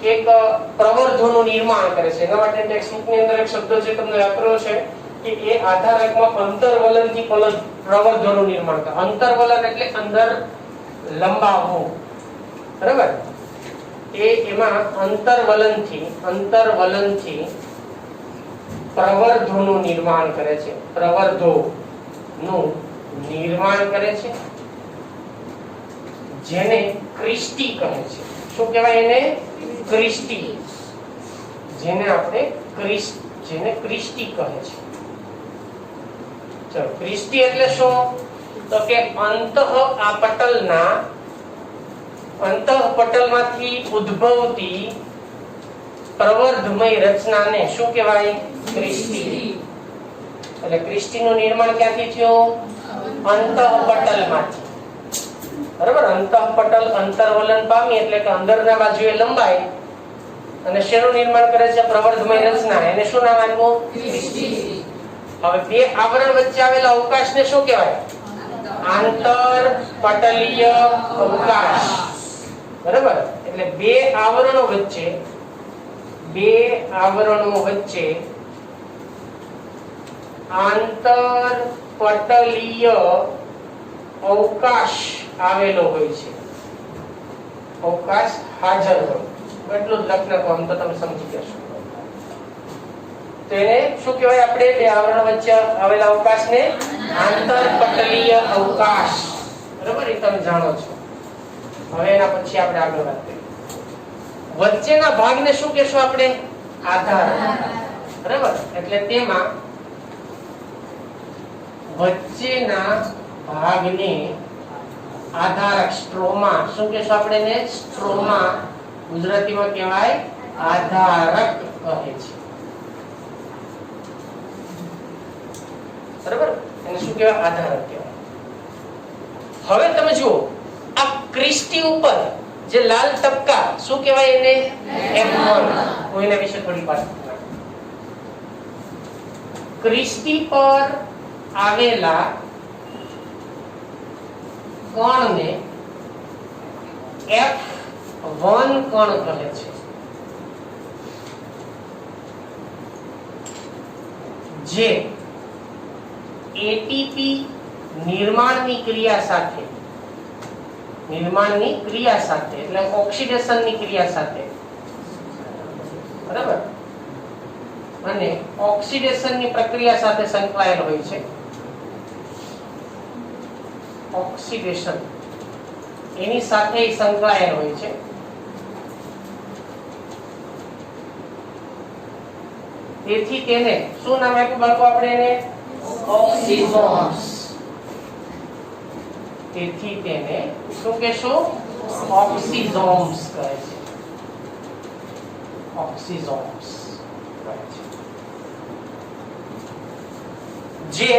એક પ્રવર્ધોનું નિર્માણ કરે છે. એના માટે ટેક્સ્ટબુકની અંદર એક શબ્દ છે તમને વાપર્યો છે કે એ આધારકમાં અંતરવલનથી પ્રવર્ધોનું નિર્માણ કરે. અંતરવલન એટલે અંદર લંબાવવું, બરાબર. એમાં અંતરવલનથી પ્રવર્ધોનું નિર્માણ કરે છે, પ્રવર્ધોનું નિર્માણ કરે છે, જેને ક્રિસ્ટી કહે છે. શું કહેવાય એને? ક્રિસ્ટી. જેને આપણે ક્રિસ્ટી કહે છે. ચલો, ક્રિસ્ટી એટલે શું? તો કે અંતઃપટલમાંથી ઉદ્ભવતી પ્રવર્ધમય રચનાને શું કહેવાય? ક્રિસ્ટી. એટલે ક્રિસ્ટીનું નિર્માણ ક્યાંથી થયું? અંતઃપટલમાંથી. બરાબર, અંતઃપટલ અંતર્વલન પામી એટલે કે અંદરના બાજુએ લંબાય અને શેનું નિર્માણ કરે છે? પ્રવર્ધમય રચના. એને શું નામ આપ્યું? ક્રિસ્ટી. હવે બે આવરણ વચ્ચે આવેલા અવકાશને શું કહેવાય? આંતરપટલીય અવકાશ. બરાબર, એટલે બે આવરણો વચ્ચે આંતરપટલીય અવકાશ આવેલો હોય છે. અવકાશ હાજર હોય એટલું જ લખ નાખો, આમ તો તમે સમજી જશો. તો એને શું કહેવાય? આપણે બે આવરણ વચ્ચે આવેલા અવકાશને આંતરપટલીય અવકાશ. બરાબર, એ તમે જાણો છો. હવે એના પછી આપણે આગળ વાત કરીએ. વચ્ચેના ભાગને શું કહેશું આપણે? આધાર. બરાબર, એટલે તેમાં વચ્ચેના ભાગને આધારક સ્ટ્રોમા શું કહેશું આપણે? એને સ્ટ્રોમા ગુજરાતીમાં કહેવાય આધારક કહે છે. બરાબર, એને શું કહેવાય? આધારક કહેવાય. હવે તમે જુઓ આ ક્રિસ્ટી ઉપર જે લાલ ટપકા શું કહેવાય? એને F1. હું એના વિશે થોડી વાત કરું. ક્રિસ્ટી પર આવેલા કણને F1 કણ કહે છે. જે એટીપી નિર્માણની ક્રિયા સાથે એટલે ઓક્સિડેશનની ક્રિયા સાથે, બરાબર, અને ઓક્સિડેશનની પ્રક્રિયા સાથે સંકળાયેલ હોય છે. ઓક્સિડેશન એની સાથે સંકળાયેલ હોય છે. તેથી તેને શું નામ આપ્યું બાળકો? આપણે એને ઓક્સિઝોમ્સ. તેથી તેને શું કહેશું? ઓક્સિઝોમ્સ કહે છે. ઓક્સિઝોમ્સ કહે છે. જે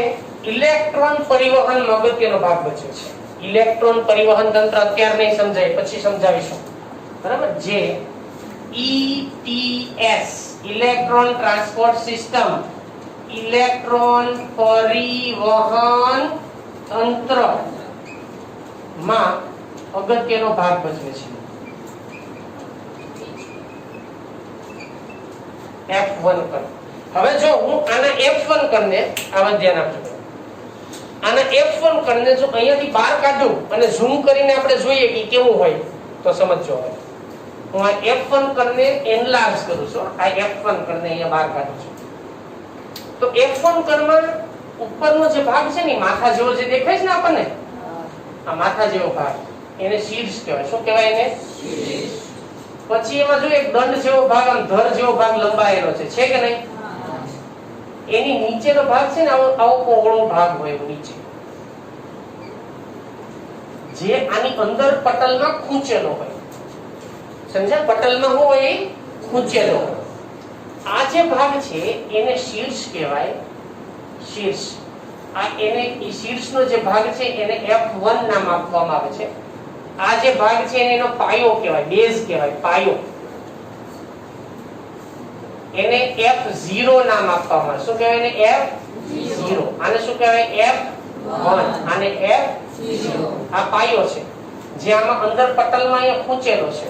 ઇલેક્ટ્રોન પરિવહન અગત્યનો ભાગ ભજવે છે. ઇલેક્ટ્રોન પરિવહન તંત્ર અત્યારે નહીં સમજાય, પછી સમજાવીશું. બરાબર, જે ETS electron transport system electron પરિવહન તંત્ર માં અગત્યનો ભાગ ભજવે છે. F1 કણ. હવે જો હું આના F1 કણને આમાં ધ્યાન આપજો. આના F1 કણને જો અહીંયાથી બહાર કાઢું અને ઝૂમ કરીને આપણે જોઈએ કે કેવું હોય તો સમજજો. હવે હું આ F1 કણને એનલાર્જ કરું છું. આ F1 કણને અહીંયા બહાર કાઢું છું. તો F1 કણમાં ઉપરનો જે ભાગ છે ને માથા જેવો જે દેખાય છે ને આપણને, આ માથા જેવો ભાગ એને શીર્ષ કહેવાય. શું કહેવાય એને? શીર્ષ. પછી એમાં જો એક દંડ જેવો ભાગ, આમ ધર જેવો ભાગ લંબાયેલો છે કે નહીં? એની નીચેનો ભાગ છે ને આવો પહોળો ભાગ હોય નીચે, જે આની અંદર પટલમાં ખૂંચેલો હોય. સમજ્યા? પટલમાં શું હોય? ખૂંચેલો હોય. આ જે ભાગ છે એને શીર્ષ કહેવાય. શીર્ષ. આ એને શીર્ષનો જે ભાગ છે એને F1 નામ આપવામાં આવે છે. આ જે ભાગ છે એનો પાયો કહેવાય, બેઝ કહેવાય, પાયો. એને F0 નામ આપવામાં આવે. શું કહેવાય એને? F0. આને શું કહેવાય? F1. આને F0. આ પાયો છે જે આમાં અંદર પટલમાં અહીંયા ખૂંચેલો છે.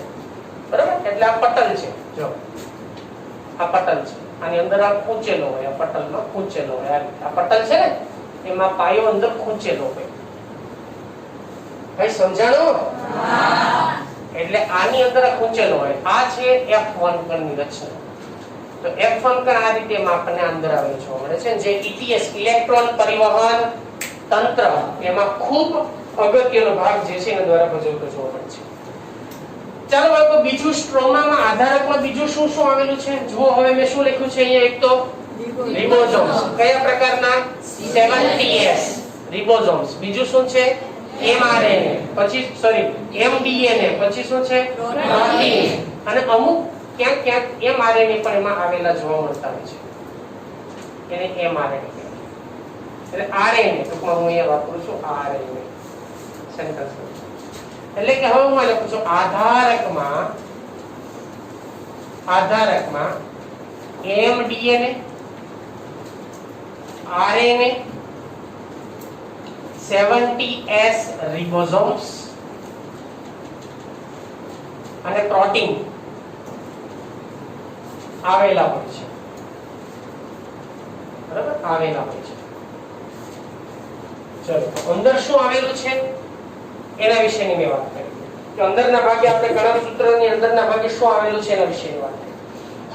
બરાબર, એટલે આ પટલ છે. જો આ પટલ છે, આની અંદર આ ખૂંચેલો હોય, આ પટલમાં ખૂંચેલો હોય. આ પટલ છે ને એમાં પાયો અંદર ખૂંચેલો હોય. ભાઈ સમજાણું? એટલે આની અંદર ખૂંચેલો હોય. આ છે F1 કણની રચના. તો F1 કણ આ રીતે આપણને અંદર આવેલું જોવા મળે છે. જે ETS ઇલેક્ટ્રોન પરિવહન તંત્ર એમાં ખૂબ અગત્યનો ભાગ જે છે એના દ્વારા ભજવતો જોવા મળે છે. ચાલો બાળકો બીજું સ્ટ્રોમામાં આધારકમાં બીજું શું શું આવેલું છે જુઓ. હવે મેં શું લખ્યું છે અહીંયા? એક તો રિબોઝોમ્સ. કયા પ્રકારના? 70S ribosomes. બીજું શું છે? mRNA. પછી mDNA. પછી શું છે? પ્રોટીન. અને અમુક ક્યાંક ક્યાંક mRNA પણ એમાં આવેલા જોવા મળતા હોય છે. એને mRNA એટલે RNA ટૂંકમાં હું અહીંયા વાપરું છું RNA સેન્ટેન્સ. એટલે કે હવે હું લખું છું આધારકમાં mDNA, RNA, 70S ribosomes અને પ્રોટીન આવેલા હોય છે. બરાબર? આવેલા હોય છે. ચલો અંદર શું આવેલું છે એના વિશેની મેં વાત કરી કે અંદરના ભાગે આપણે કણસૂત્રની અંદરના ભાગે શું આવેલું છે એના વિશેની વાત કરી.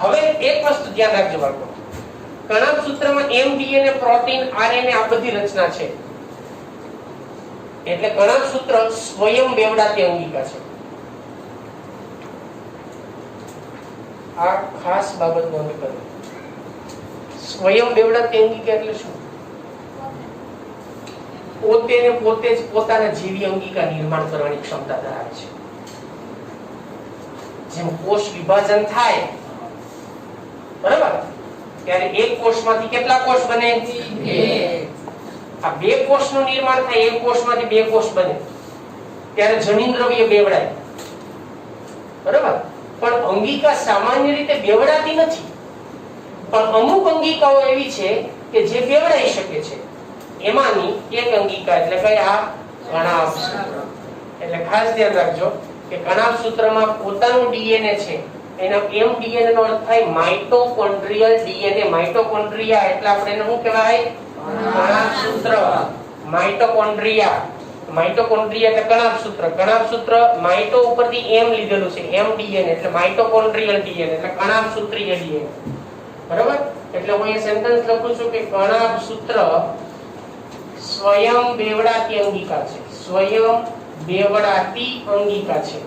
હવે એક વસ્તુ ધ્યાન રાખજો બાળકો. કણસૂત્રમાં mDNA, પ્રોટીન, RNA આ બધી રચના છે. એટલે કણસૂત્ર સ્વયં બેવડાતી અંગિકા છે. આ ખાસ બાબત નોંધ કરો. સ્વયં બેવડાતી અંગિકા એટલે શું? પોતે જ પોતાના જેવી અંગિકા નિર્માણ કરવાની ક્ષમતા ધરાવે છે. જેમ કોષ વિભાજન થાય બરાબર ત્યારે એક કોષમાંથી કેટલા કોષ બને? આ બે કોષનું નિર્માણ થાય, એક કોષમાંથી બે કોષ બને ત્યારે જનીનદ્રવ્ય બેવડાય. બરાબર? પણ અંગિકા સામાન્ય રીતે બેવડાતી નથી. પણ અમુક અંગિકાઓ એવી છે કે જે બેવડાઈ શકે છે. એમાંની એક અંગિકા એટલે કઈ? આ કણાભસૂત્ર. એટલે ખાસ ધ્યાન રાખજો કે કણાભસૂત્રમાં પોતાનું ડીએનએ છે. એના mDNA નો અર્થ થાય માઇટોકોન્ડ્રિયલ ડીએનએ. માઇટોકોન્ડ્રિયા એટલે આપણે એને શું કહેવાય? કણાભસૂત્ર. માઇટોકોન્ડ્રિયા એટલે કણાભસૂત્ર. કણાભસૂત્ર માઇટો ઉપરથી m લીધેલું છે, mDNA એટલે માઇટોકોન્ડ્રિયલ ડીએનએ એટલે કણાભસૂત્રીય ડીએનએ. બરાબર? એટલે હું એ સેન્ટેન્સ લખું છું કે કણાભસૂત્ર સ્વયં બેવડાતી અંગિકા છે. સ્વયં બેવડાતી અંગિકા છે.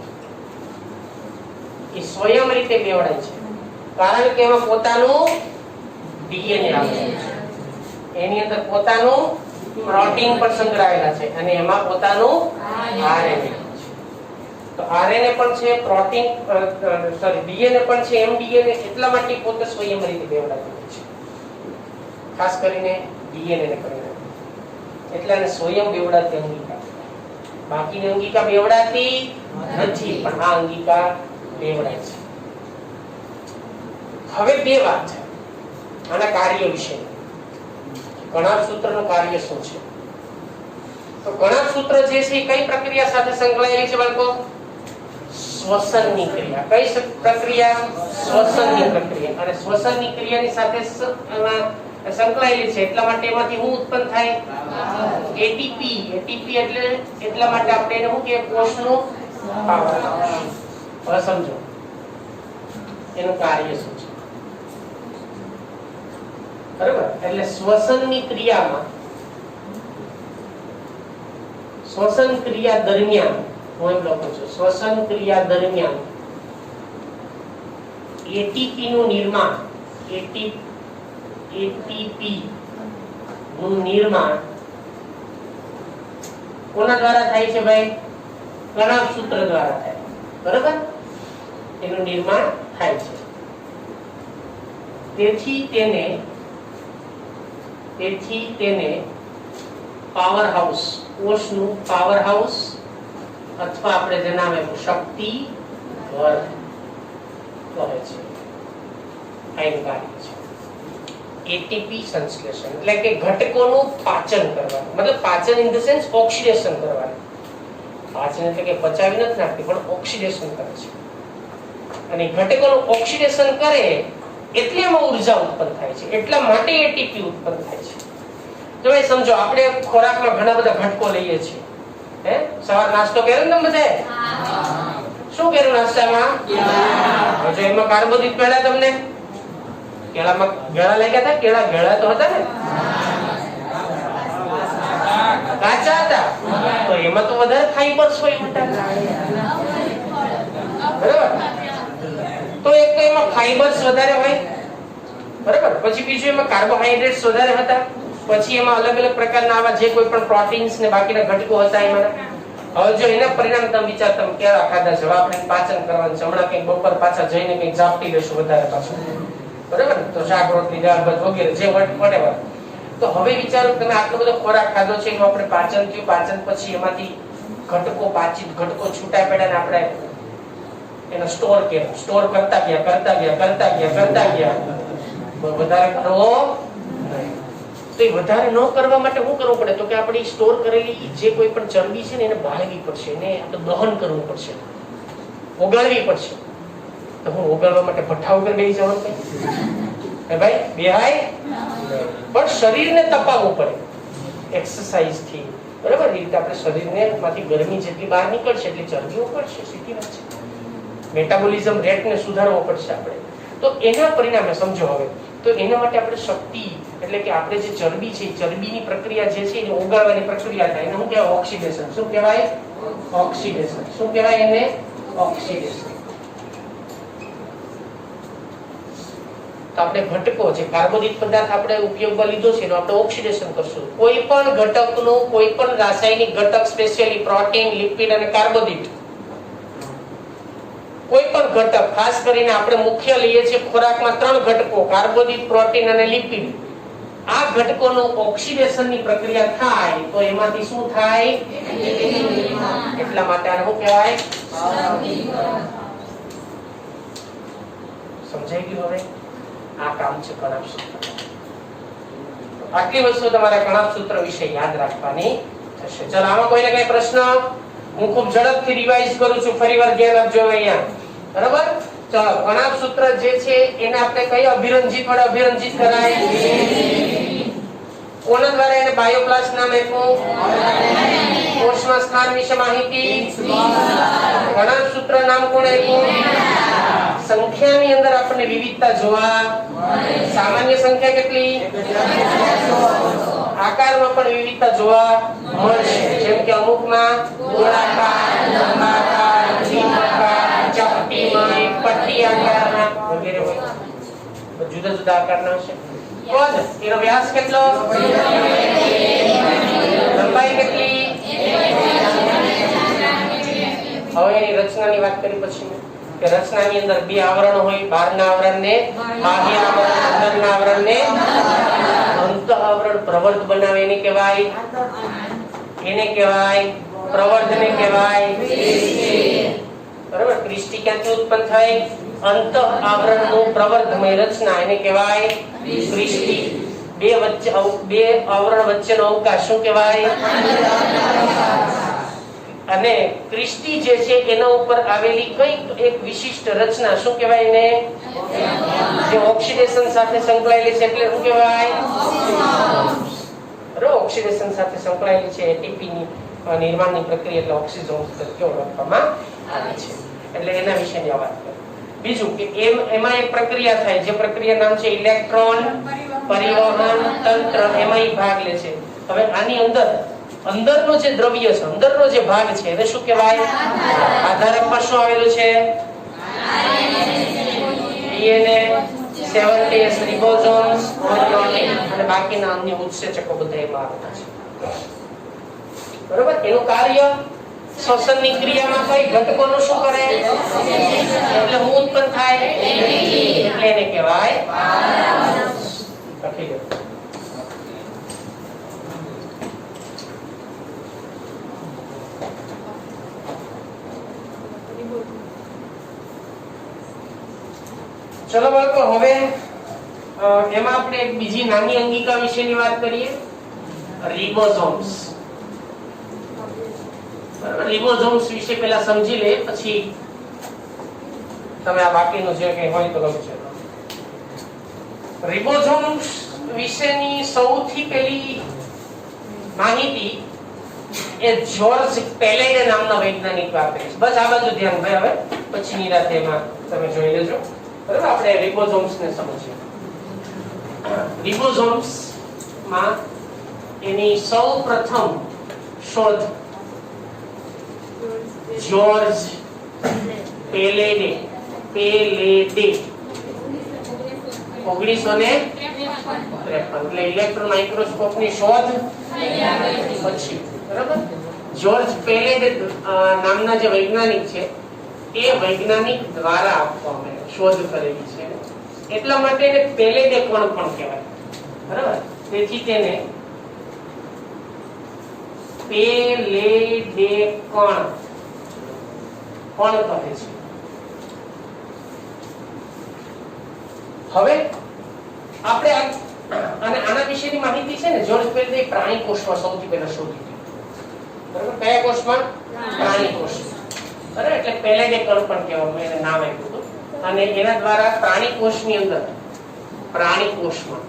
એ સ્વયં રીતે બેવડાય છે કારણ કે એમાં પોતાનું ડીએનએ આવેલું છે. એની અંદર પોતાનું પ્રોટીન પણ સંગ્રહાયેલા છે અને એમાં પોતાનું RNA છે. તો RNA પણ છે, પ્રોટીન ડીએનએ પણ છે, mDNA. એટલા માટે પોતે સ્વયં રીતે બેવડાતું હોય છે. ખાસ કરીને ડીએનએ ને કરીને એટલે આને સ્વયં બેવડાતી અંગિકા. બાકીની અંગિકા બેવડાતી નથી પણ આ અંગિકા બેવડાય છે. હવે બે વાત છે આના કાર્ય વિશે. કણાભસૂત્રનું કાર્ય શું છે? તો કણાભસૂત્ર જે છે કઈ પ્રક્રિયા સાથે સંકળાયેલી છે બાળકો? શ્વસનની ક્રિયા. કઈ પ્રક્રિયા? શ્વસનની પ્રક્રિયા. અને શ્વસનની ક્રિયાની સાથે સંકળાયેલી છે એટલા માટે એમાંથી શું ઉત્પન્ન થાય? એટીપી. એટીપી એટલે એટલા માટે આપણે એને શું કહે? કોષનું પાવર હાઉસ. હવે સમજો એનું કાર્ય શું છે. બરાબર? એટલે શ્વસનની ક્રિયામાં શ્વસન ક્રિયા દરમિયાન હું એમ લખું છું શ્વસન ક્રિયા દરમિયાન એટીપી નું નિર્માણ એટીપી નું નિર્માણ કોના દ્વારા થાય છે ભાઈ? કણાભસૂત્ર દ્વારા થાય. બરાબર? એનું નિર્માણ થાય છે. તેથી તેને પાવર હાઉસ, કોષનું પાવર હાઉસ અથવા આપણે જે નામ આપ્યું શક્તિ ઘર કહે છે. આનું કાર્ય છે એટીપી સંશ્લેષણ. એટલે કે ઘટકોનું પાચન કરવાનું. મતલબ પાચન ઇન ધ સેન્સ ઓક્સિડેશન કરવાનું. પાચન એટલે કે પચાવી નથી નાખતી પણ ઓક્સિડેશન કરે છે. અને ઘટકોનું ઓક્સિડેશન કરે એટલે એમાં ઉર્જા ઉત્પન્ન થાય છે. એટલા માટે એટીપી ઉત્પન્ન થાય છે. જો એ સમજો આપણે ખોરાકમાં ઘણા બધા ઘટકો લઈએ છીએ. હે સવાર નાસ્તો કર્યો ને બધે? શું કર્યું નાસ્તામાં? જો એમાં કાર્બોદિત મળ્યા તમને? કેળામાં ગળા લાગ્યા હતા? કેળા ગળા તો હતા ને? કાચા હતા તો એમાં તો વધારે ફાઈબર્સ હોય. બરાબર? તો એક તો એમાં ફાઈબર્સ વધારે હોય, બરાબર, પછી બીજું એમાં કાર્બોહાઈડ્રેટ્સ વધારે હતા, પછી એમાં અલગ અલગ પ્રકારના આવા જે કોઈ પણ પ્રોટીન્સ ને બાકીના ઘટકો હતા એમાં. હવે જો એના પરિણામ તમે વિચાર, તમે કેળા ખાધા છે, આપણે પાચન કરવાનું છે, હમણાં કંઈક બપોર પાછા જઈને કંઈક ઝાપટી લેશું વધારે પાછું, બરાબર, તો શાક રોટલી દાળ ભાત વગેરે જે whatever. તો હવે વિચારો તમે આટલો બધો ખોરાક ખાધો છે, એનું આપણે પાચન થયું, પાચન પછી એમાંથી ઘટકો પાચિત ઘટકો છૂટા પડ્યા ને આપણે એનો સ્ટોર કરતા ગયા વધારે કરવો નહીં. તો એ વધારે ન કરવા માટે શું કરવું પડે? તો કે આપણી સ્ટોર કરેલી જે કોઈ પણ ચરબી છે ને એને બાળવી પડશે, એને દહન કરવું પડશે, ઓગાળવી પડશે. તો હું ઓગાળવા માટે ભઠ્ઠા ઉપર બેસી જવાનું કઈ ભાઈ બેહાય, પણ શરીરને તપાવવું પડે એક્સરસાઇઝ થી, બરાબર? એ રીતે આપણે શરીરને માંથી ગરમી જેટલી બહાર નીકળશે એટલી ચરબી ઉકળશે, સીધી વાત છે. મેટાબોલિઝમ રેટને સુધારવો પડશે આપણે. તો એના પરિણામે સમજો હવે, તો એના માટે આપણે શક્તિ, એટલે કે આપણે જે ચરબી છે, ચરબીની પ્રક્રિયા જે છે એને ઓગાળવાની પ્રક્રિયા થાય, એને શું કહેવાય? ઓક્સિડેશન. શું કહેવાય? ઓક્સિડેશન. શું કહેવાય એને? ઓક્સિડેશન. તો આપણે ઘટકો જે કાર્બોદિત પદાર્થ આપણે ઉપયોગમાં લીધો છે એનું આપણે ઓક્સિડેશન કરશું. કોઈ પણ ઘટકનું કોઈ પણ રાસાયણિક ઘટક, સ્પેશિયલી પ્રોટીન, લિપિડ અને કાર્બોદિત, કોઈ પણ ઘટક, ખાસ કરીને આપણે મુખ્ય લઈએ છીએ ખોરાકમાં 3 ઘટકો, કાર્બોદિત, પ્રોટીન અને લિપિડ. આ ઘટકોનું ઓક્સિડેશનની પ્રક્રિયા થાય તો એમાંથી શું થાય? એટલા માટે આને શું કહેવાય? સમજાઈ ગયું? હવે આ કામ છે કણાભ સૂત્ર. આટલી વસ્તુ તમારા કણાભ સૂત્ર વિશે યાદ રાખવાની થશે. ચાલો, આમાં કોઈને કઈ પ્રશ્ન? હું ખૂબ ઝડપથી રિવાઇઝ કરું છું, ફરીવાર ધ્યાન આપજો અહીંયા, બરાબર? ચાલો, કણાભ સૂત્ર જે છે એને આપણે કઈ અભિરંજિત વડે અભિરંજિત કરાય? કોના દ્વારા એને બાયોપ્લાસ્ટ નામ આપ્યું? કોષમાં સ્થાન વિશે માહિતી. કણાભ સૂત્ર નામ કોણે આપ્યું? સંખ્યાની અંદર આપણને વિવિધતા જોવા સામાન્ય સંખ્યા કેટલી? આકારમાં પણ વિવિધતા જોવા મળશે, જેમ કે અમુકમાં ગોળાકાર, લંબાકાર, ચીમકાકાર, ચપટીમય, પટ્ટી આકારના વગેરે હોય, જુદા જુદા આકારના હશે. કદ, એનો વ્યાસ કેટલો? લંબાઈ કેટલી? હવે એની રચનાની વાત કરી પછી કે રચનાની અંદર 2 આવરણ હોય, બહારના આવરણને બાહ્ય આવરણ, અંદરના આવરણને અંત આવરણ પ્રવર્ધ બનાવે એને કહેવાય? એને કહેવાય પ્રવર્ધને કહેવાય. બરાબર? ક્રિસ્ટી ક્યાંથી ઉત્પન્ન થાય? અંત આવરણનું પ્રવર્ધમય રચના એને કહેવાય ક્રિસ્ટી. 2 આવરણ વચ્ચેનો અવકાશ શું કહેવાય? અને ક્રિસ્ટી જે છે એના ઉપર આવેલી કઈ એક વિશિષ્ટ રચના શું કહેવાય એને? જે ઓક્સિડેશન સાથે સંકળાયેલી છે એટલે શું કહેવાય? ઓક્સિડેશન સાથે સંકળાયેલી છે, એટીપી ની નિર્માણની પ્રક્રિયા એટલે ઓક્સિજોમ્સ તરીકે ઓળખવામાં આવે છે. એટલે એના વિશેની વાત કરીએ. બીજું કે એમાં એક પ્રક્રિયા થાય, જે પ્રક્રિયા નામ છે ઇલેક્ટ્રોન પરિવહન તંત્ર, એમાં ભાગ લે છે. હવે આની અંદરનો જે દ્રવ્ય છે, અંદરનો જે ભાગ છે એને શું કહેવાય? આધારક પર શું આવેલું છે? ડીએનએ, 70s રિબોસોમ્સ, અને બાકીના અન્ય ઉત્સેચકો બધા એમાં આવેલા છે. બરોબર? એનું કાર્ય શ્વસનની ક્રિયામાં કઈ ઘટકોનું શું કરે? એટલે હું ઉત્પન્ન થાય એટલે એને કહેવાય. ચલો બાળકો, હવે એમાં આપણે એક બીજી નાની અંગિકા વિશેની વાત કરીએ, રિબોસોમ્સ. રિબોસોમ્સ વિશે પહેલા સમજી લે, પછી તમે આ બાકીનું જે કંઈ હોય તો લખજો. રિબોસોમ્સ વિશેની સૌથી પહેલી માહિતી એ જ્યોર્જ પેલેરે નામના વૈજ્ઞાનિક આપે છે. બસ આ બાજુ ધ્યાન ભાઈ, હવે પછીની રાતે એમાં તમે જોઈ લેજો. બરાબર? આપણે રિબોસોમ્સ ને સમજીએ. રિબોસોમ્સ માં એની સૌપ્રથમ શોધ જ્યોર્જ પેલેડે 1953 એટલે ઇલેક્ટ્રોન માઇક્રોસ્કોપ ની શોધ પછી, બરાબર. જ્યોર્જ પેલેડે નામના જે વૈજ્ઞાનિક છે એ વૈજ્ઞાનિક દ્વારા આપવામાં શોધ કરેલી છે, એટલા માટે એને પેલેડે કણ પણ કહેવાય, બરાબર. તેથી તેને પેલેડે કણ કહે છે. હવે આપણે અને આના વિશેની માહિતી છે ને જ્યોર્જ પેલેડે પ્રાણી કોષમાં સૌથી પહેલા શોધી હતી, બરાબર. કયા કોષમાં? પ્રાણી કોષમાં, બરાબર. એટલે પેલેડે કણ પણ કહેવામાં એને નામ આપ્યું હતું, અને એના દ્વારા પ્રાણી કોષની અંદર પ્રાણી કોષમાં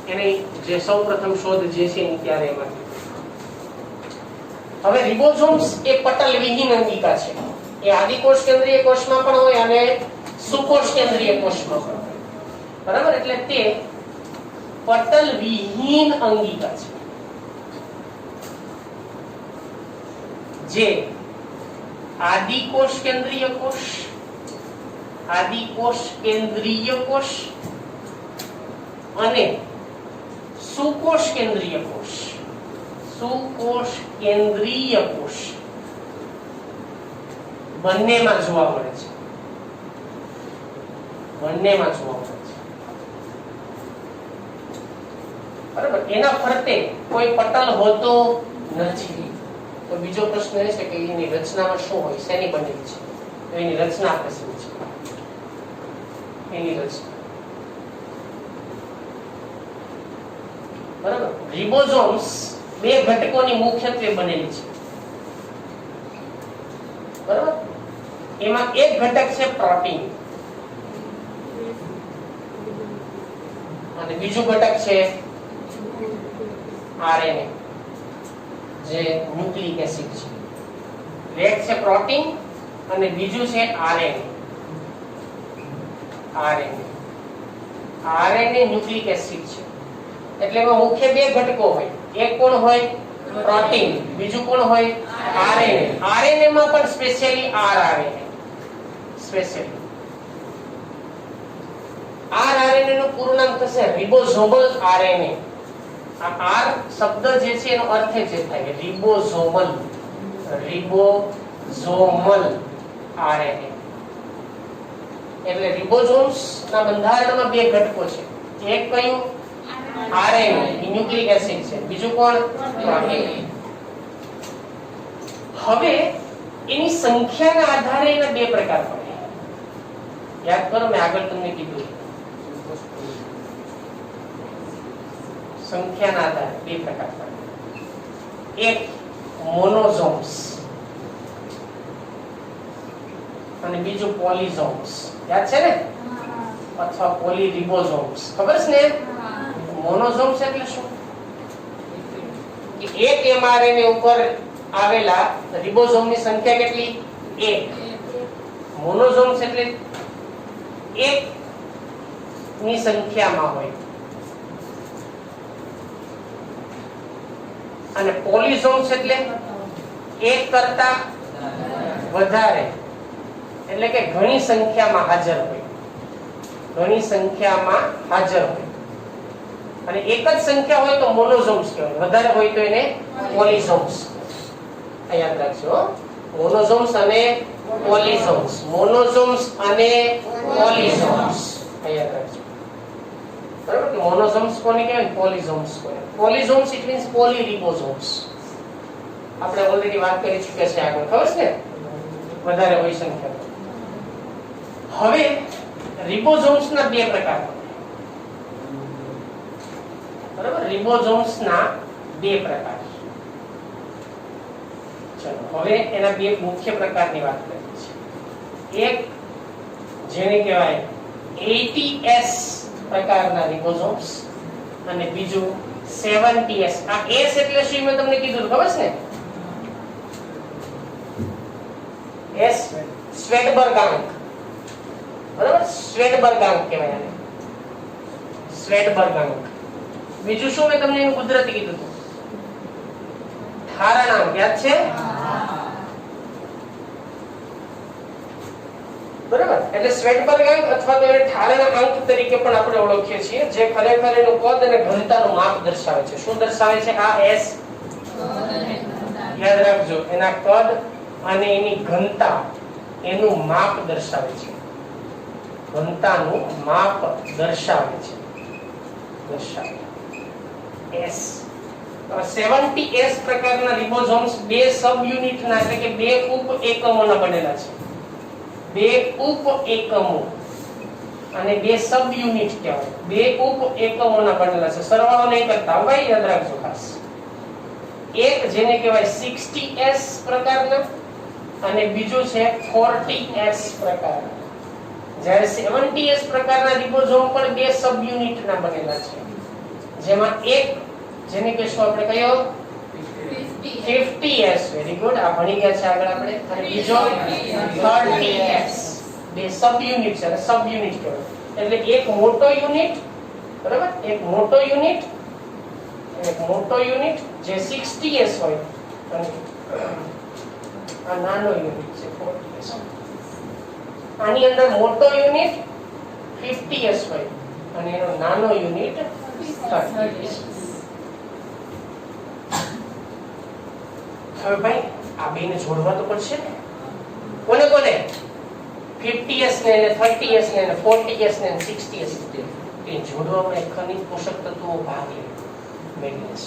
એને જે સૌપ્રથમ શોધ જે છે એની ત્યારે એમાં. હવે રિબોસોમ્સ એ પટલ વિહીન અંગિકા છે. એ આદિકોષ કેન્દ્રીય કોષમાં પણ હોય અને સુકોષ કેન્દ્રીય કોષમાં પણ હોય, બરાબર. એટલે તે પટલ વિહીન અંગિકા છે જે આદિકોષ કેન્દ્રીય કોષ અને સુકોષ કેન્દ્રીય કોષ બંનેમાં જોવા મળે છે. બરાબર. એના ફરતે કોઈ પટલ હોતો નથી. તો બીજો પ્રશ્ન એ છે કે એની રચનામાં શું હોય, શેની બનેલી છે? તો એની રચના આપણે સમજીએ. એની રચના, બરાબર. રિબોસોમ્સ બે ઘટકોની મુખ્યત્વે બનેલી છે, બરાબર. એમાં એક ઘટક છે પ્રોટીન અને બીજું ઘટક છે આરએનએ જે ન્યુક્લિક એસિડ છે. એક છે પ્રોટીન અને બીજું છે આરએનએ ન્યુક્લિક એસિડ છે. એટલે એમાં મુખ્ય બે ઘટકો હોય. એક કોણ હોય? પ્રોટીન. બીજું કોણ હોય? આરએનએ. આરએનએ માં પણ સ્પેશિયલી આરઆરએનએ. આરઆરએનએ નું પૂરું નામ થશે રિબોસોમલ આરએનએ. આ આર શબ્દ જે છે એનો અર્થ જ થાય રિબોસોમલ આરએનએ. એટલે રિબોસોમ્સ ના બંધારણમાં બે ઘટકો છે. એક કયું? આરએનએ, ન્યુક્લિક એસિડ છે. બીજું કોણ? પ્રોટીન. હવે એની સંખ્યાના આધારે એના બે પ્રકાર પડે. યાદ કરો, મેં આગળ તમને કીધું સંખ્યાના આધારે બે પ્રકાર પડે. એક મોનોસોમ્સ અને બીજું પોલિસોમ્સ. યાદ છે ને? અથવા પોલીરિબોસોમ્સ. ખબર છે ને? મોનોસોમ્સ એટલે શું? કે એક એમઆરએનએ ઉપર આવેલા રિબોસોમની સંખ્યા કેટલી? 1. મોનોસોમ્સ એટલે એક ની સંખ્યામાં હોય. અને પોલિસોમ્સ એટલે એક કરતા વધારે, એટલે કે ઘણી સંખ્યામાં હાજર હોય. અને એક જ સંખ્યા હોય તો મોનોસોમ્સ કહેવાય, વધારે હોય તો એને પોલિસોમ્સ. યાદ રાખજો, મોનોસોમ્સ અને પોલિસોમ્સ. યાદ રાખજો, બરાબર. કે મોનોસોમ્સ કોને કહેવાય? પોલિસોમ્સ કહેવાય. પોલિસોમ્સ ઇટ મીન્સ પોલીરિબોસોમ્સ. આપણે ઓલરેડી વાત કરી ચૂક્યા છે આગળ, ખબર છે ને? વધારે હોય સંખ્યા. હવે રિબોસોમ્સ ના બે પ્રકાર, બરાબર. રિબોસોમ્સ ના બે પ્રકાર. ચલો હવે એના બે મુખ્ય પ્રકારની વાત કરીએ છીએ. એક જેને કહેવાય 80S પ્રકારના રિબોસોમ્સ અને બીજું 70S. આ S એટલે શું મેં તમને કીધું, ખબર છે ને? S સ્વેટબર્ગાંક, બરાબર. સ્વેટબર્ગાંક કહેવાય આને, સ્વેટબર્ગાંક. બીજું શું મેં તમને એનું ગુજરાતી કીધું હતું? ઠારણાંક. યાદ છે? બરાબર? એટલે સ્વેડબર્ગ અંક અથવા તો એને ઠારના અંક તરીકે પણ આપણે ઓળખીએ છીએ, જે ખરેખર એનું કદ અને ઘનતાનું માપ દર્શાવે છે. શું દર્શાવે છે? આ S યાદ રાખજો, એના કદ અને એની ઘનતા એનું માપ દર્શાવે છે. ઘનતાનું માપ દર્શાવે છે. દર્શાવે S 70S પ્રકારના રિબોઝોમ્સ બે સબ યુનિટના એટલે કે બે ઉપ એકમોના બનેલા છે. બે ઉપ એકમો અને બે સબ યુનિટ કહેવાય. બે ઉપ એકમોના બનેલા છે. સરવાળો નહીં કરતા ભાઈ, યાદ રાખજો ખાસ. એક જેને કહેવાય 60S પ્રકારના અને બીજું છે 40S પ્રકારના. જ્યારે 70S પ્રકારના રિબોઝોમ પણ બે સબ યુનિટના બનેલા છે, જેમાં એક જેને કહેશું આપણે કયો 50S. વેરી ગુડ, આ ભણી ગયા છે આગળ આપણે. અને બીજો 30S. બે સબ યુનિટ છે અને સબ યુનિટ કહેવાય. એટલે એક મોટો યુનિટ, બરાબર, એક મોટો યુનિટ જે 60S હોય અને આ નાનો યુનિટ છે 40S. આની અંદર મોટો યુનિટ 50S હોય અને એનો નાનો યુનિટ 30S. હવે ભાઈ આ બેને જોડવા તો પડશે ને. કોને કોને? 50S ને 30S ને 40S ને 60S એ જોડવામાં એક ખનિજ પોષક તત્વો ભાગ લે. મેગ્નેસ.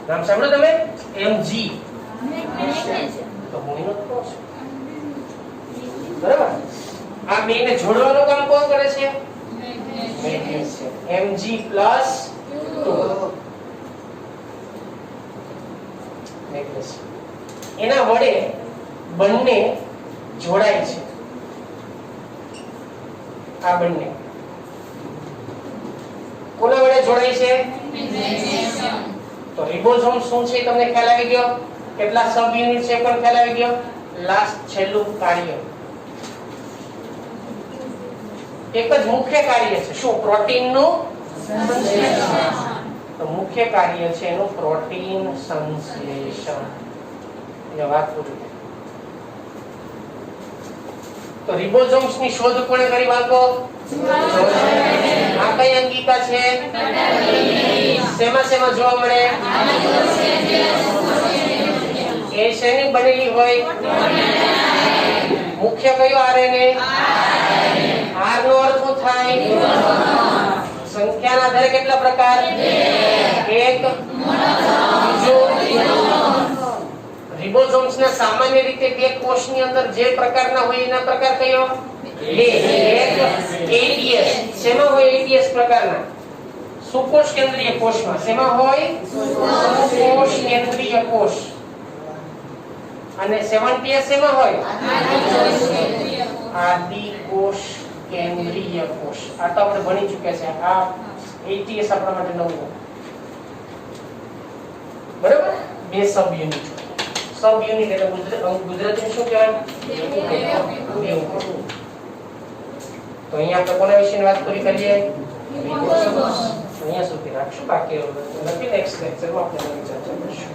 નામ સાંભળ્યું તમે? Mg. તો હું એનો કહું છું, બરાબર? આ બેને જોડવાનું કામ કોણ કરે છે? મેગ્નેસ છે. Mg+2 મેગ્નેસ. એના વડે બંને જોડાય છે. આ બંને કોના વડે જોડાય છે? તો રિબોઝોમ શું છે તમને ખ્યાલ આવી ગયો? કેટલા સબ યુનિટ છે પણ ખ્યાલ આવી ગયો? લાસ્ટ છેલ્લું કાર્ય એક જ મુખ્ય કાર્ય છે. શું? પ્રોટીનનું સંશ્લેષણ. તો મુખ્ય કાર્ય છે એનું પ્રોટીન સંશ્લેષણ. એ વાત પૂરી. તો રિબોઝોમ્સ ની શોધ કોણે કરી બાળકો? આ કઈ અંગિકા છે? શેમાં જોવા મળે? એ શેની બનેલી હોય? મુખ્ય કયો આરએનએ? આર નો અર્થ શું થાય? સંખ્યાના આધારે કેટલા પ્રકાર? એક, બીજો. રિબોઝોમ્સ ના સામાન્ય રીતે બે કોષની અંદર જે પ્રકારના હોય એના પ્રકાર કયો? બે. એક ATS. શેમાં હોય ATS પ્રકારના? સુકોષ કેન્દ્રીય કોષમાં. શેમાં હોય? સુકોષ કેન્દ્રીય કોષ. અને 70S શેમાં હોય? આદિ કોષ કેન્દ્રીય કોષ. આ તો આપણે ભણી ચૂક્યા છે. આ ATS આપણા માટે નવું. બરાબર? બે સબ યુનિટ. સબ યુનિટ એટલે ગુજરાતીમાં શું કહેવાય? તો અહીંયા આપણે કોના વિશેની વાત કરીએ? અહીંયા સુધી રાખશું, બાકી લખી નેક્સ્ટ લેક્ચરમાં આપણે નવી ચર્ચા કરીશું.